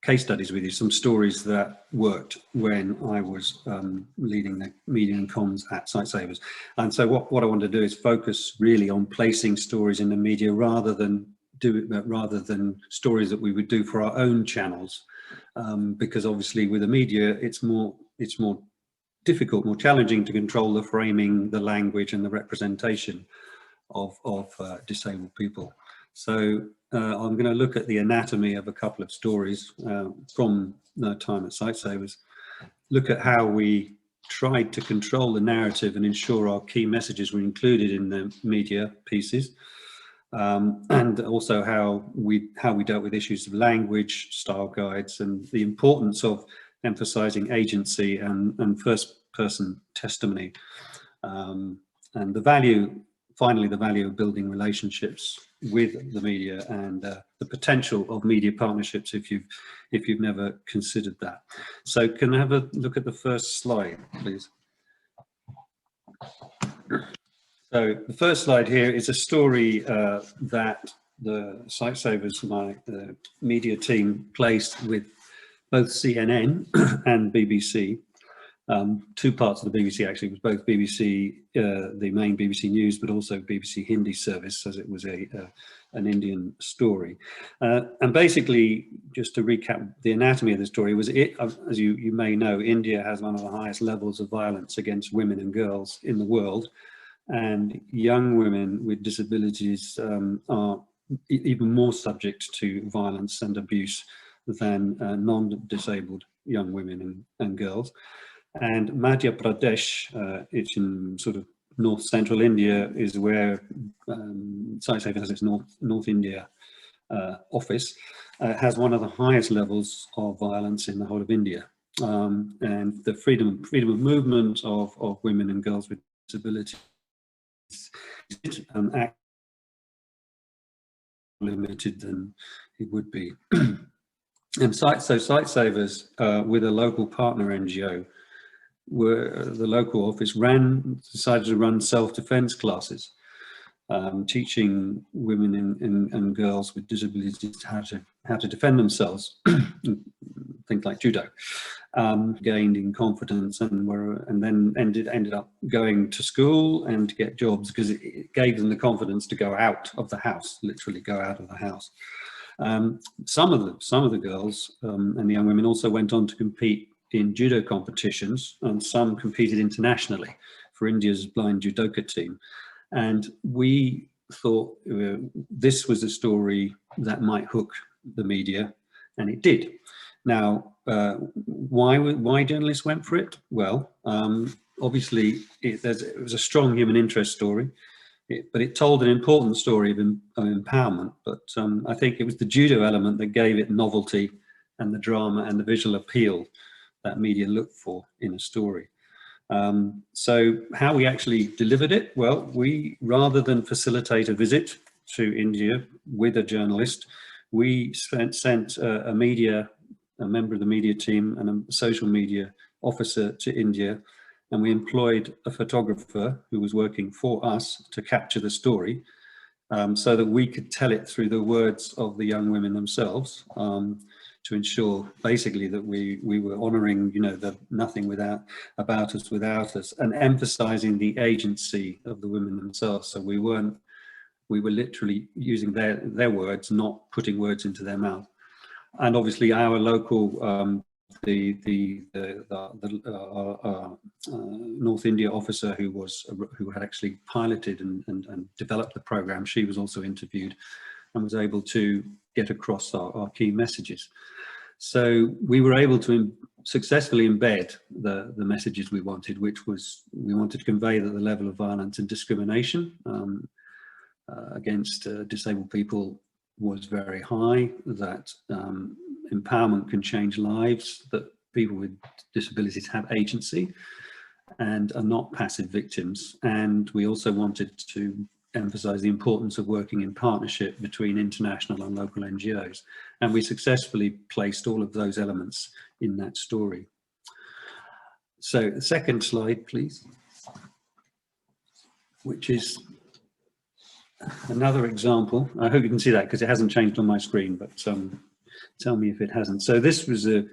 case studies with you, some stories that worked when I was leading the media and comms at Sightsavers. And so what I want to do is focus really on placing stories in the media rather than stories that we would do for our own channels, because obviously with the media it's more difficult, more challenging to control the framing, the language and the representation of disabled people. So I'm going to look at the anatomy of a couple of stories from the time at Sightsavers, look at how we tried to control the narrative and ensure our key messages were included in the media pieces, and also how we dealt with issues of language, style guides, and the importance of emphasizing agency and first-person testimony, and finally the value of building relationships with the media and the potential of media partnerships if you've never considered that. So can I have a look at the first slide, please? So the first slide here is a story that the Sightsavers, my media team, placed with both CNN and BBC. Two parts of the BBC actually. It was both BBC, the main BBC News, but also BBC Hindi service, as it was an Indian story. And basically, just to recap the anatomy of the story, was as you may know, India has one of the highest levels of violence against women and girls in the world, and young women with disabilities are even more subject to violence and abuse than non-disabled young women and girls. And Madhya Pradesh, it's in sort of north central India, is where Sightsavers has its North India office, has one of the highest levels of violence in the whole of India. And the freedom of movement of women and girls with disabilities is limited than it would be. And Sightsavers, with a local partner NGO, where the local office decided to run self-defense classes, teaching women and girls with disabilities how to defend themselves, things like judo, gained in confidence and then ended up going to school and to get jobs because it gave them the confidence to go out of the house, literally go out of the house. Some of the girls and the young women also went on to compete in judo competitions, and some competed internationally for India's blind judoka team. And we thought this was a story that might hook the media, and it did. Now, why journalists went for it? Well, obviously it was a strong human interest story, but it told an important story of empowerment. But I think it was the judo element that gave it novelty and the drama and the visual appeal that media look for in a story. So how we actually delivered it? Well, we, rather than facilitate a visit to India with a journalist, we sent a member of the media team and a social media officer to India, and we employed a photographer who was working for us to capture the story, so that we could tell it through the words of the young women themselves, to ensure basically that we were honouring, the nothing about us without us, and emphasising the agency of the women themselves. So we were literally using their words, not putting words into their mouth. And obviously our local North India officer who had actually piloted and developed the program, she was also interviewed and was able to get across our key messages. So we were able to successfully embed the messages we wanted, which was we wanted to convey that the level of violence and discrimination against disabled people was very high, that empowerment can change lives, that people with disabilities have agency and are not passive victims. And we also wanted to emphasize the importance of working in partnership between international and local NGOs. And we successfully placed all of those elements in that story. So the second slide, please, which is another example. I hope you can see that because it hasn't changed on my screen, but tell me if it hasn't. So this was a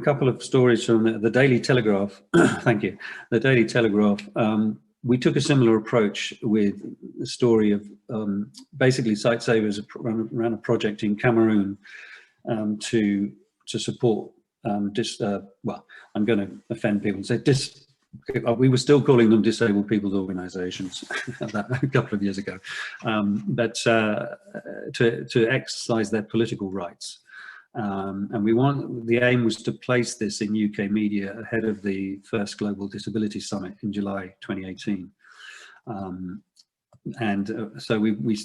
couple of stories from the Daily Telegraph. Thank you. The Daily Telegraph. We took a similar approach with the story of basically Sightsavers ran a project in Cameroon to support well, I'm going to offend people and say we were still calling them disabled people's organisations a couple of years ago, but to exercise their political rights. And the aim was to place this in UK media ahead of the first Global Disability Summit in July 2018. So we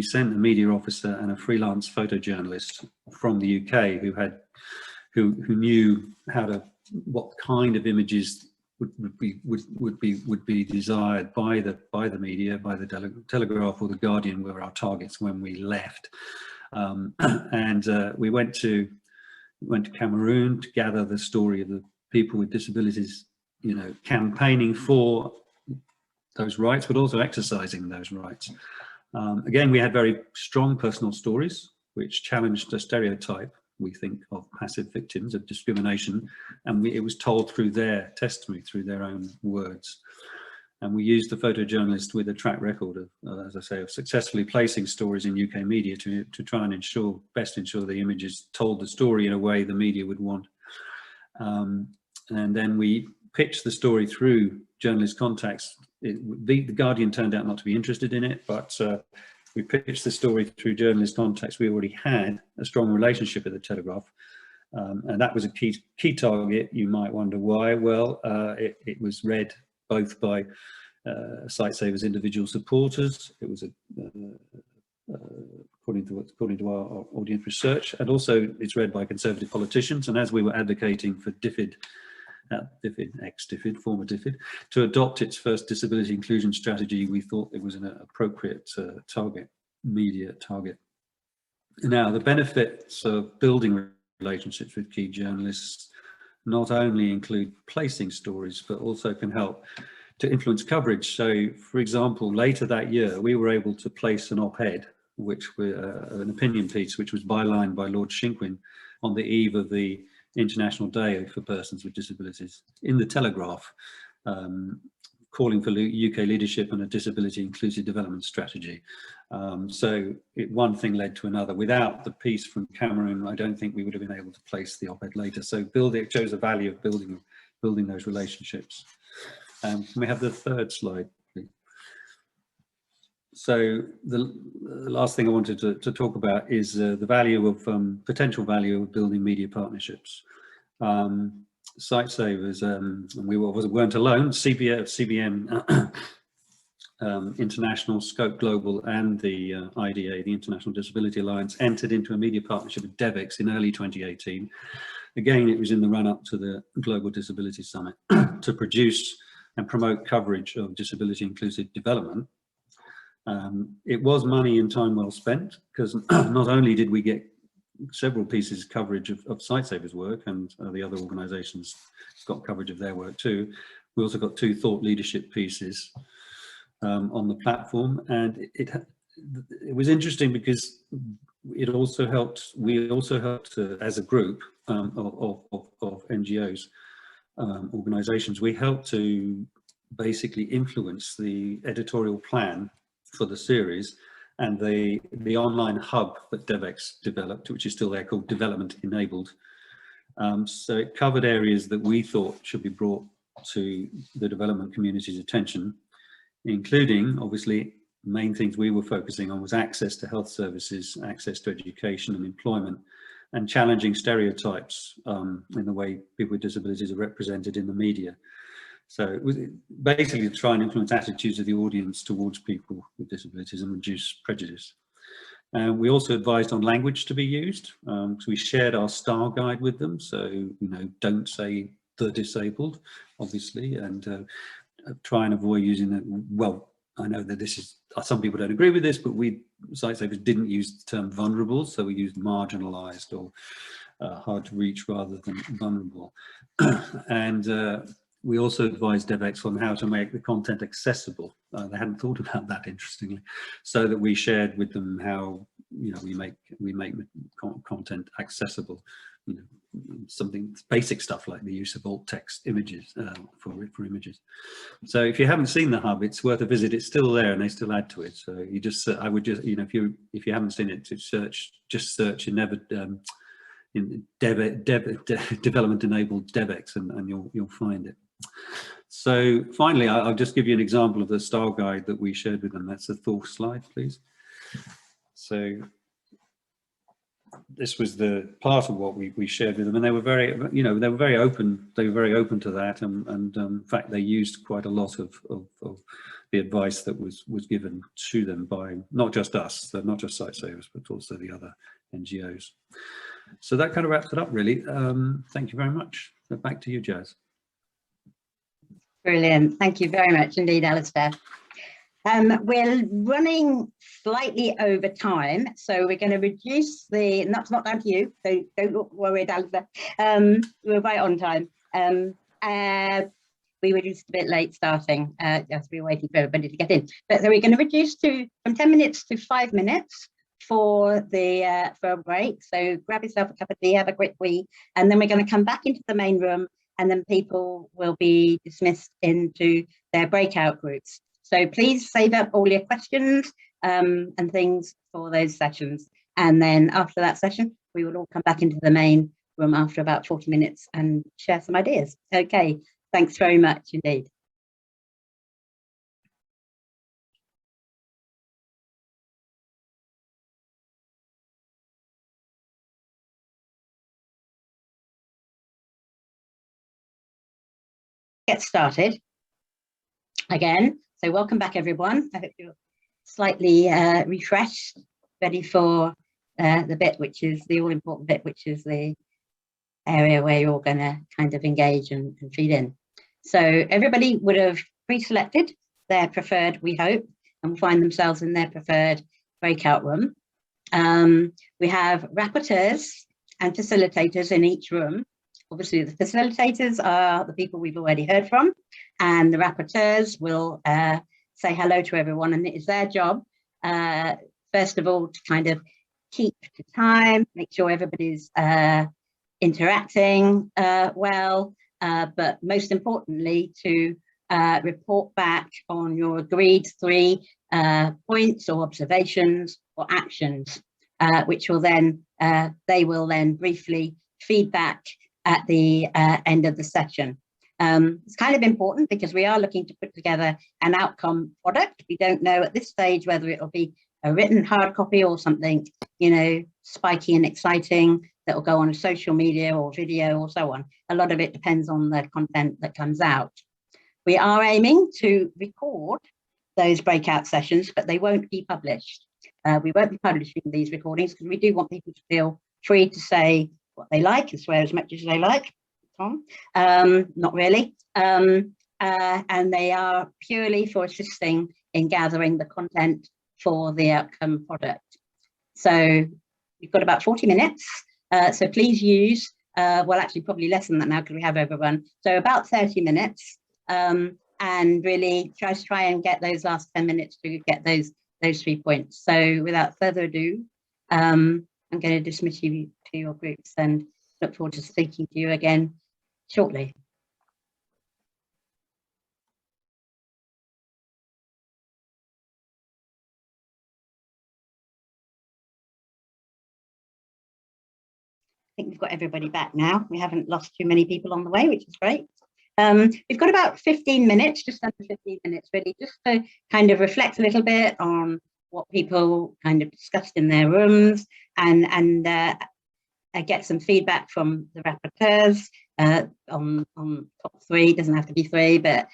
sent a media officer and a freelance photojournalist from the UK who knew what kind of images would be desired by the media, by the Telegraph or the Guardian, were our targets when we left. We went to Cameroon to gather the story of the people with disabilities, campaigning for those rights, but also exercising those rights. Again, we had very strong personal stories, which challenged a stereotype, we think, of passive victims of discrimination, and it was told through their testimony, through their own words. And we used the photojournalist with a track record of, as I say, of successfully placing stories in UK media to try and best ensure the images told the story in a way the media would want. And then we pitched the story through journalist contacts. The Guardian turned out not to be interested in it, but we pitched the story through journalist contacts. We already had a strong relationship with the Telegraph. And that was a key target. You might wonder why. Well, it was read both by Sightsavers individual supporters. It was according to our audience research, and also it's read by Conservative politicians. And as we were advocating for ex-DFID, former DFID, to adopt its first disability inclusion strategy, we thought it was an appropriate media target. Now, the benefits of building relationships with key journalists not only include placing stories, but also can help to influence coverage. So, for example, later that year, we were able to place an op-ed, an opinion piece, which was bylined by Lord Shinkwin on the eve of the International Day for Persons with Disabilities in the Telegraph, calling for UK leadership and a disability inclusive development strategy. So one thing led to another. Without the piece from Cameroon, I don't think we would have been able to place the op-ed later. So it shows the value of building those relationships. Can we have the third slide, please? So the last thing I wanted to talk about is the value of potential value of building media partnerships. Sightsavers, and we weren't alone. CBM International, Scope Global, and the IDA, the International Disability Alliance, entered into a media partnership with DevEx in early 2018. Again, it was in the run-up to the Global Disability Summit to produce and promote coverage of disability inclusive development. It was money and time well spent, because not only did we get several pieces of coverage of Sightsavers' work, and the other organisations got coverage of their work too, we also got 2 thought leadership pieces on the platform. And it was interesting because it also helped, we also helped as a group of NGOs, organisations, we helped to basically influence the editorial plan for the series and the online hub that DevEx developed, which is still there, called Development Enabled. So it covered areas that we thought should be brought to the development community's attention, including, obviously, main things we were focusing on was access to health services, access to education and employment, and challenging stereotypes in the way people with disabilities are represented in the media. So it was basically to try and influence attitudes of the audience towards people with disabilities and reduce prejudice. We also advised on language to be used. So we shared our style guide with them. So, you know, don't say the disabled, obviously, and try and avoid using it. Well, I know that this is, some people don't agree with this, but we Sightsavers didn't use the term vulnerable. So we used marginalized or hard to reach rather than vulnerable. And we also advised DevEx on how to make the content accessible. They hadn't thought about that, interestingly, so that we shared with them how, you know, we make content accessible. You know, something basic stuff like the use of alt text images for images. So if you haven't seen the hub, it's worth a visit. It's still there, and they still add to it. So you just, I would just, you know, if you haven't seen it, to just search in development enabled DevEx, and you'll find it. So finally, I'll just give you an example of the style guide that we shared with them. That's the fourth slide, please. So this was the part of what we shared with them, and they were very, you know, they were very open. They were very open to that, and in fact, they used quite a lot of the advice that was given to them by not just us, not just Sightsavers, but also the other NGOs. So that kind of wraps it up, really. Thank you very much. So back to you, Jazz. Brilliant. Thank you very much indeed, Alistair. We're running slightly over time, so we're going to reduce the, not down to you, so don't look worried, Alistair. We're right on time. We were just a bit late starting, as we were waiting for everybody to get in. But so we're going to reduce from 10 minutes to 5 minutes for a break. So grab yourself a cup of tea, have a quick wee, and then we're going to come back into the main room, and then people will be dismissed into their breakout groups. So please save up all your questions and things for those sessions. And then after that session, we will all come back into the main room after about 40 minutes and share some ideas. Okay, thanks very much indeed. Get started again. So welcome back, everyone. I hope you're slightly refreshed, ready for the bit which is the all-important bit, which is the area where you're going to kind of engage and feed in. So everybody would have pre-selected their preferred, we hope, and will find themselves in their preferred breakout room. We have rapporteurs and facilitators in each room. Obviously, the facilitators are the people we've already heard from, and the rapporteurs will say hello to everyone, and it is their job, first of all, to kind of keep to time, make sure everybody's interacting well, but most importantly, to report back on your agreed 3 points or observations or actions, which will then, they will then briefly feed back at the end of the session. It's kind of important because we are looking to put together an outcome product. We don't know at this stage whether it will be a written hard copy or something, you know, spiky and exciting that will go on social media or video or so on. A lot of it depends on the content that comes out. We are aiming to record those breakout sessions, but they won't be published. We won't be publishing these recordings because we do want people to feel free to say what they like and swear as much as they like. Tom, not really. And they are purely for assisting in gathering the content for the outcome product. So you've got about 40 minutes. So please use, well, actually probably less than that now because we have overrun. So about 30 minutes, and really try and get those last 10 minutes to get those 3 points. So without further ado, I'm going to dismiss you to your groups and look forward to speaking to you again shortly. I think we've got everybody back now. We haven't lost too many people on the way, which is great. We've got about 15 minutes, just under 15 minutes really, just to kind of reflect a little bit on what people kind of discussed in their rooms and get some feedback from the rapporteurs on top 3, doesn't have to be 3, but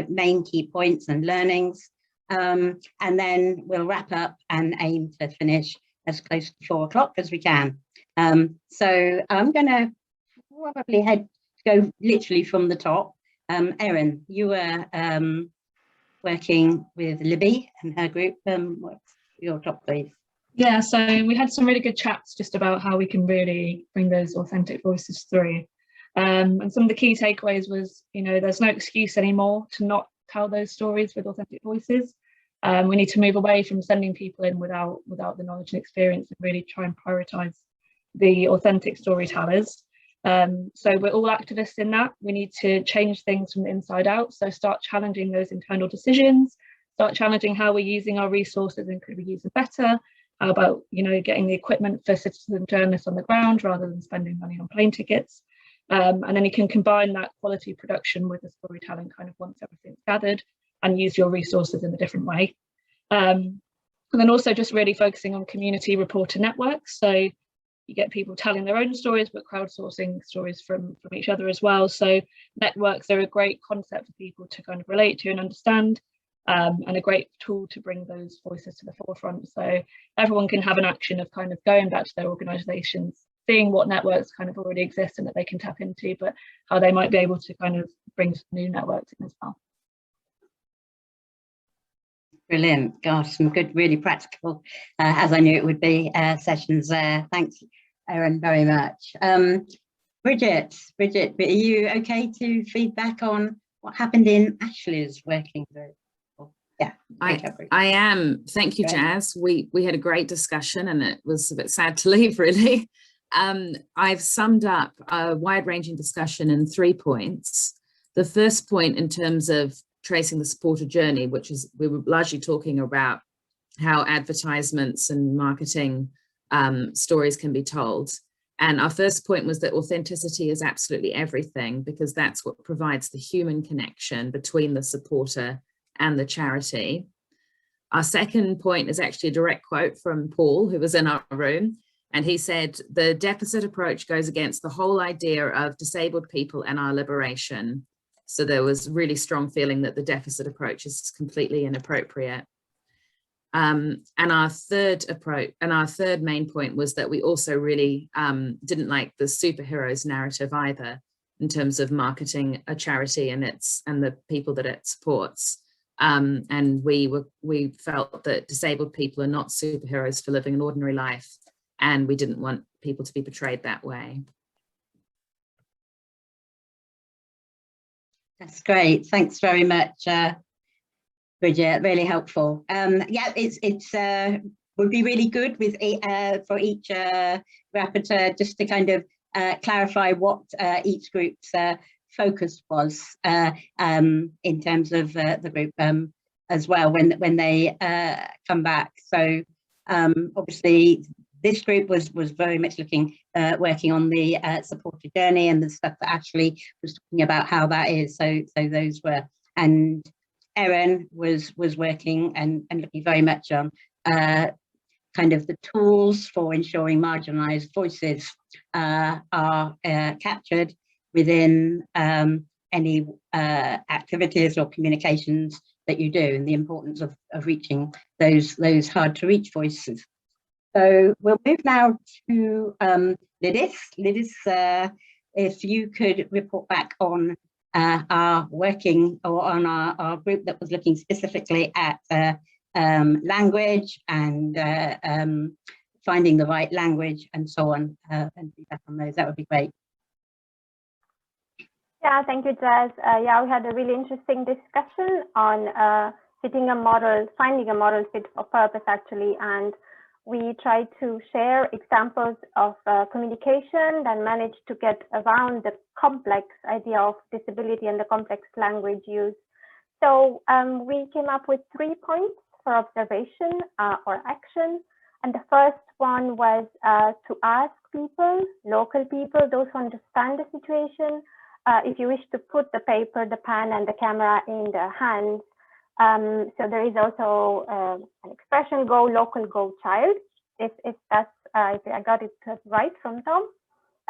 main key points and learnings. And then we'll wrap up and aim to finish as close to 4 o'clock as we can. So I'm going to probably go literally from the top. Erin, you were working with Libby and her group. What's your top, please? Yeah, so we had some really good chats just about how we can really bring those authentic voices through. And some of the key takeaways was, there's no excuse anymore to not tell those stories with authentic voices. We need to move away from sending people in without the knowledge and experience, and really try and prioritise the authentic storytellers. So we're all activists in that. We need to change things from the inside out. So start challenging those internal decisions, start challenging how we're using our resources and could we use them better? How about, getting the equipment for citizen journalists on the ground rather than spending money on plane tickets? And then you can combine that quality production with the storytelling kind of once everything's gathered, and use your resources in a different way. And then also just really focusing on community reporter networks. So you get people telling their own stories, but crowdsourcing stories from each other as well. So networks are a great concept for people to kind of relate to and understand, and a great tool to bring those voices to the forefront. So everyone can have an action of kind of going back to their organisations, seeing what networks kind of already exist and that they can tap into, but how they might be able to kind of bring some new networks in as well. Brilliant. Gosh, some good, really practical, as I knew it would be, sessions there. Thanks, Erin, very much. Bridget, are you okay to feedback on what happened in Ashley's working group? Yeah, I am. Thank you, Jazz. We had a great discussion, and it was a bit sad to leave, really. I've summed up a wide-ranging discussion in 3 points. The first point, in terms of tracing the supporter journey, which is, we were largely talking about how advertisements and marketing stories can be told. And our first point was that authenticity is absolutely everything, because that's what provides the human connection between the supporter and the charity. Our second point is actually a direct quote from Paul, who was in our room. And he said, the deficit approach goes against the whole idea of disabled people and our liberation. So there was really strong feeling that the deficit approach is completely inappropriate. And our third main point was that we also really didn't like the superheroes narrative either, in terms of marketing a charity and the people that it supports. And we felt that disabled people are not superheroes for living an ordinary life, and we didn't want people to be portrayed that way. That's great. Thanks very much, Bridget. Really helpful. Yeah, it's would be really good with for each rapporteur just to kind of clarify what each group's focus was in terms of the group as well when they come back. So obviously this group was very much working on the supporter journey and the stuff that Ashley was talking about, how that is. So those were, and Erin was working and looking very much on kind of the tools for ensuring marginalised voices are captured within any activities or communications that you do, and the importance of reaching those hard to reach voices. So we'll move now to Lydis. Lydis, if you could report back on our working, or on our group that was looking specifically at language and finding the right language and so on, and feedback on those, that would be great. Yeah, thank you, Jazz. Yeah, we had a really interesting discussion on finding a model fit for purpose, actually, and we tried to share examples of communication and managed to get around the complex idea of disability and the complex language used. So we came up with 3 points for observation or action. And the first one was to ask people, local people, those who understand the situation, if you wish to put the paper, the pen and the camera in their hands. So there is also an expression, go local, go child, if I got it right from Tom.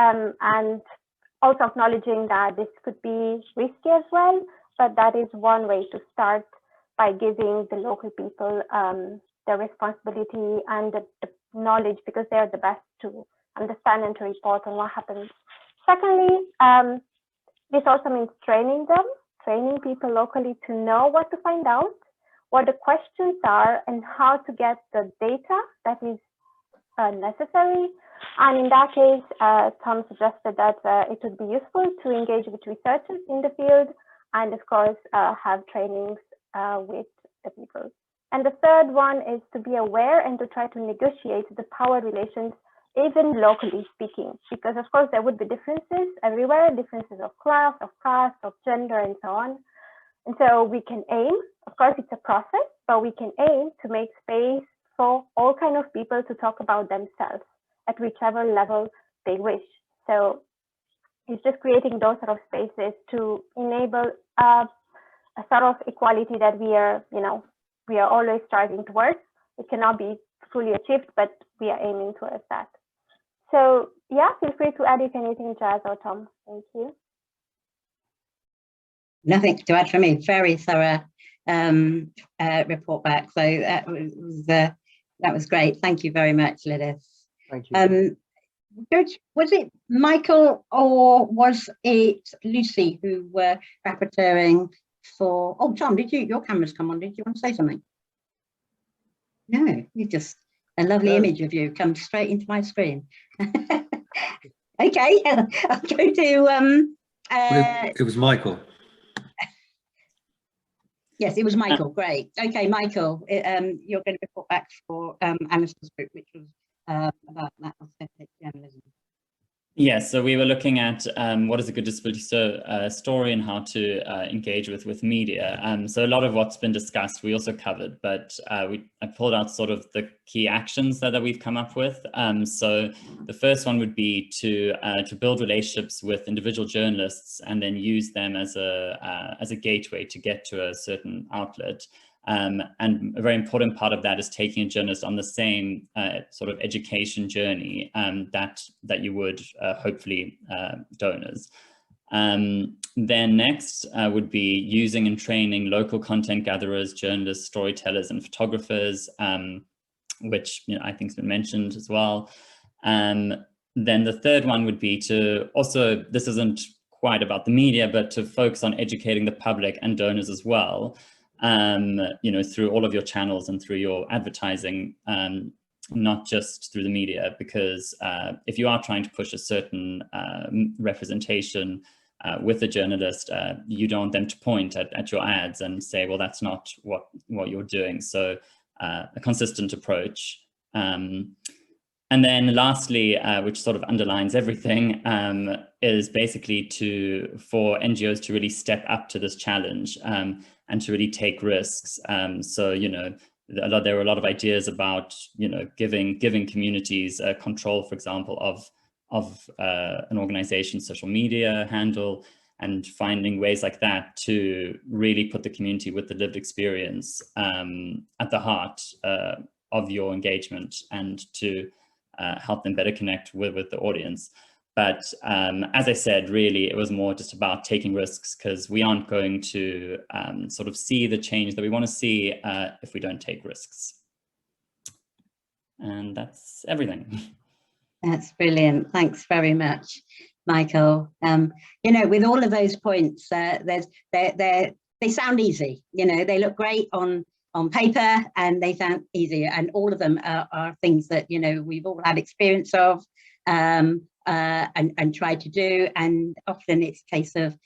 and also acknowledging that this could be risky as well, but that is one way to start, by giving the local people the responsibility and the knowledge, because they are the best to understand and to report on what happens. Secondly, this also means training people locally to know what to find out, what the questions are, and how to get the data that is necessary. And in that case, Tom suggested that it would be useful to engage with researchers in the field, and of course have trainings with the people. And the third one is to be aware and to try to negotiate the power relations, even locally speaking, because of course there would be differences everywhere, differences of class, of caste, of gender, and so on. And so we can aim, of course it's a process, but we can aim to make space for all kinds of people to talk about themselves at whichever level they wish. So it's just creating those sort of spaces to enable a sort of equality that we are always striving towards. It cannot be fully achieved, but we are aiming towards that. So yeah, feel free to add if anything, Jazz or Tom. Thank you. Nothing to add from me. Very thorough report back. So that was great. Thank you very much, Lilith. Thank you. George, was it Michael or was it Lucy who were rapporteuring for? Oh, Tom, your camera's come on? Did you want to say something? No, you just a lovely image of you come straight into my screen. Okay, I'll go to. It was Michael. Yes, it was Michael. Great. Okay, Michael, you're going to report back for Alistair's group, which was about that authentic journalism. Yes, so we were looking at what is a good disability story and how to engage with media. So a lot of what's been discussed we also covered, but I pulled out sort of the key actions that we've come up with. So the first one would be to build relationships with individual journalists and then use them as a gateway to get to a certain outlet. And a very important part of that is taking a journalist on the same sort of education journey that you would hopefully donors. Then next would be using and training local content gatherers, journalists, storytellers, and photographers, which I think has been mentioned as well. Then the third one would be to also, this isn't quite about the media, but to focus on educating the public and donors as well. Through all of your channels and through your advertising, not just through the media, because if you are trying to push a certain representation with a journalist, you don't want them to point at your ads and say, well, that's not what you're doing. So a consistent approach. And then lastly, which sort of underlines everything, is basically for NGOs to really step up to this challenge and to really take risks. So, there were a lot of ideas about, giving communities control, for example, of an organization's social media handle, and finding ways like that to really put the community with the lived experience at the heart of your engagement, and to help them better connect with the audience. But as I said, really, it was more just about taking risks, because we aren't going to sort of see the change that we want to see if we don't take risks. And that's everything. That's brilliant. Thanks very much, Michael. With all of those points, they sound easy. They look great on paper and they sound easy, and all of them are things that we've all had experience of and tried to do, and often it's a case of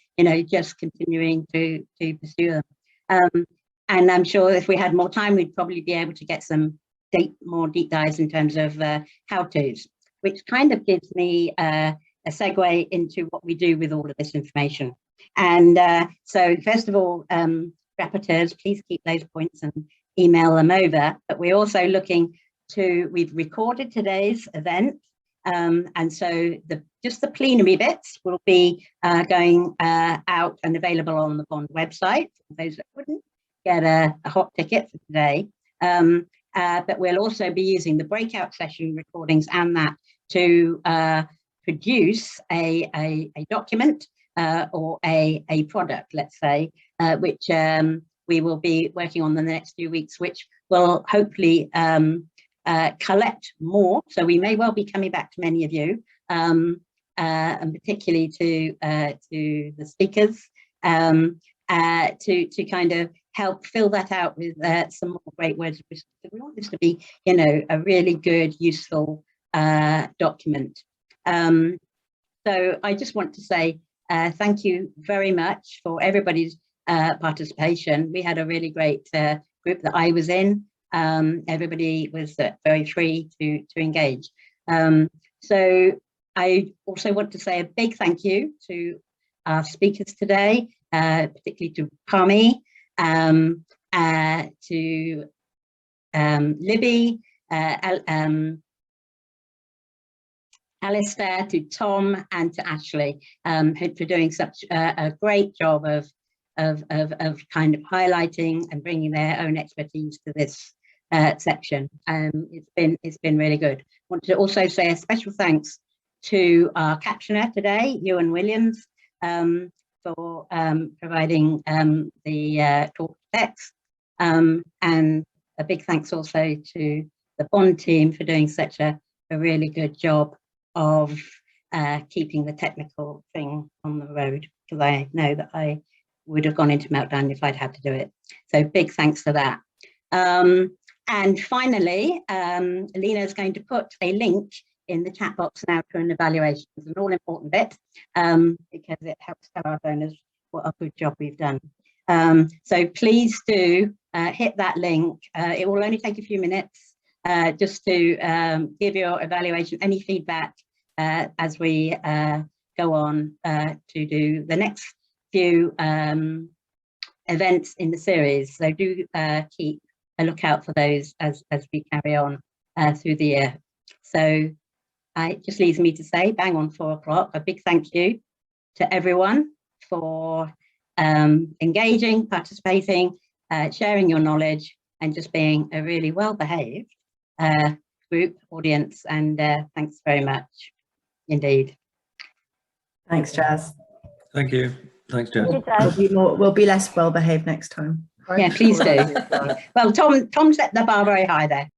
just continuing to pursue them. And I'm sure if we had more time, we'd probably be able to get some more deep dives in terms of how-tos, which kind of gives me a segue into what we do with all of this information. And so first of all, rapporteurs, please keep those points and email them over. But we're also looking we've recorded today's event. And so just the plenary bits will be going out and available on the Bond website for those that wouldn't get a hot ticket for today. But we'll also be using the breakout session recordings and that to produce a document or a product, let's say, which we will be working on in the next few weeks, which will hopefully collect more. So we may well be coming back to many of you, and particularly to the speakers, to kind of help fill that out with some more great words of wisdom. We want this to be, you know, a really good, useful document. So I just want to say thank you very much for everybody's participation. We had a really great group that I was in. Everybody was very free to engage. So I also want to say a big thank you to our speakers today, particularly to Parmi, to Libby, Alistair, to Tom, and to Ashley, for doing such a great job of kind of highlighting and bringing their own expertise to this section. It's been really good. I want to also say a special thanks to our captioner today, Ewan Williams, for providing the talk text, and a big thanks also to the Bond team for doing such a really good job of keeping the technical thing on the road, because I know that I would have gone into meltdown if I'd had to do it. So big thanks for that. And finally, Lena is going to put a link in the chat box now to an evaluation. It's an all-important bit, because it helps tell our donors what a good job we've done. So please do hit that link. It will only take a few minutes just to give your evaluation, any feedback as we go on to do the next few events in the series. So do keep a lookout for those as we carry on through the year. So it just leaves me to say, bang on 4 o'clock, a big thank you to everyone for engaging, participating, sharing your knowledge, and just being a really well-behaved group, audience, and thanks very much indeed. Thanks, Jazz. Thank you. Thanks, Jazz. We'll be less well behaved next time. Yeah, please do. Well, Tom set the bar very high there.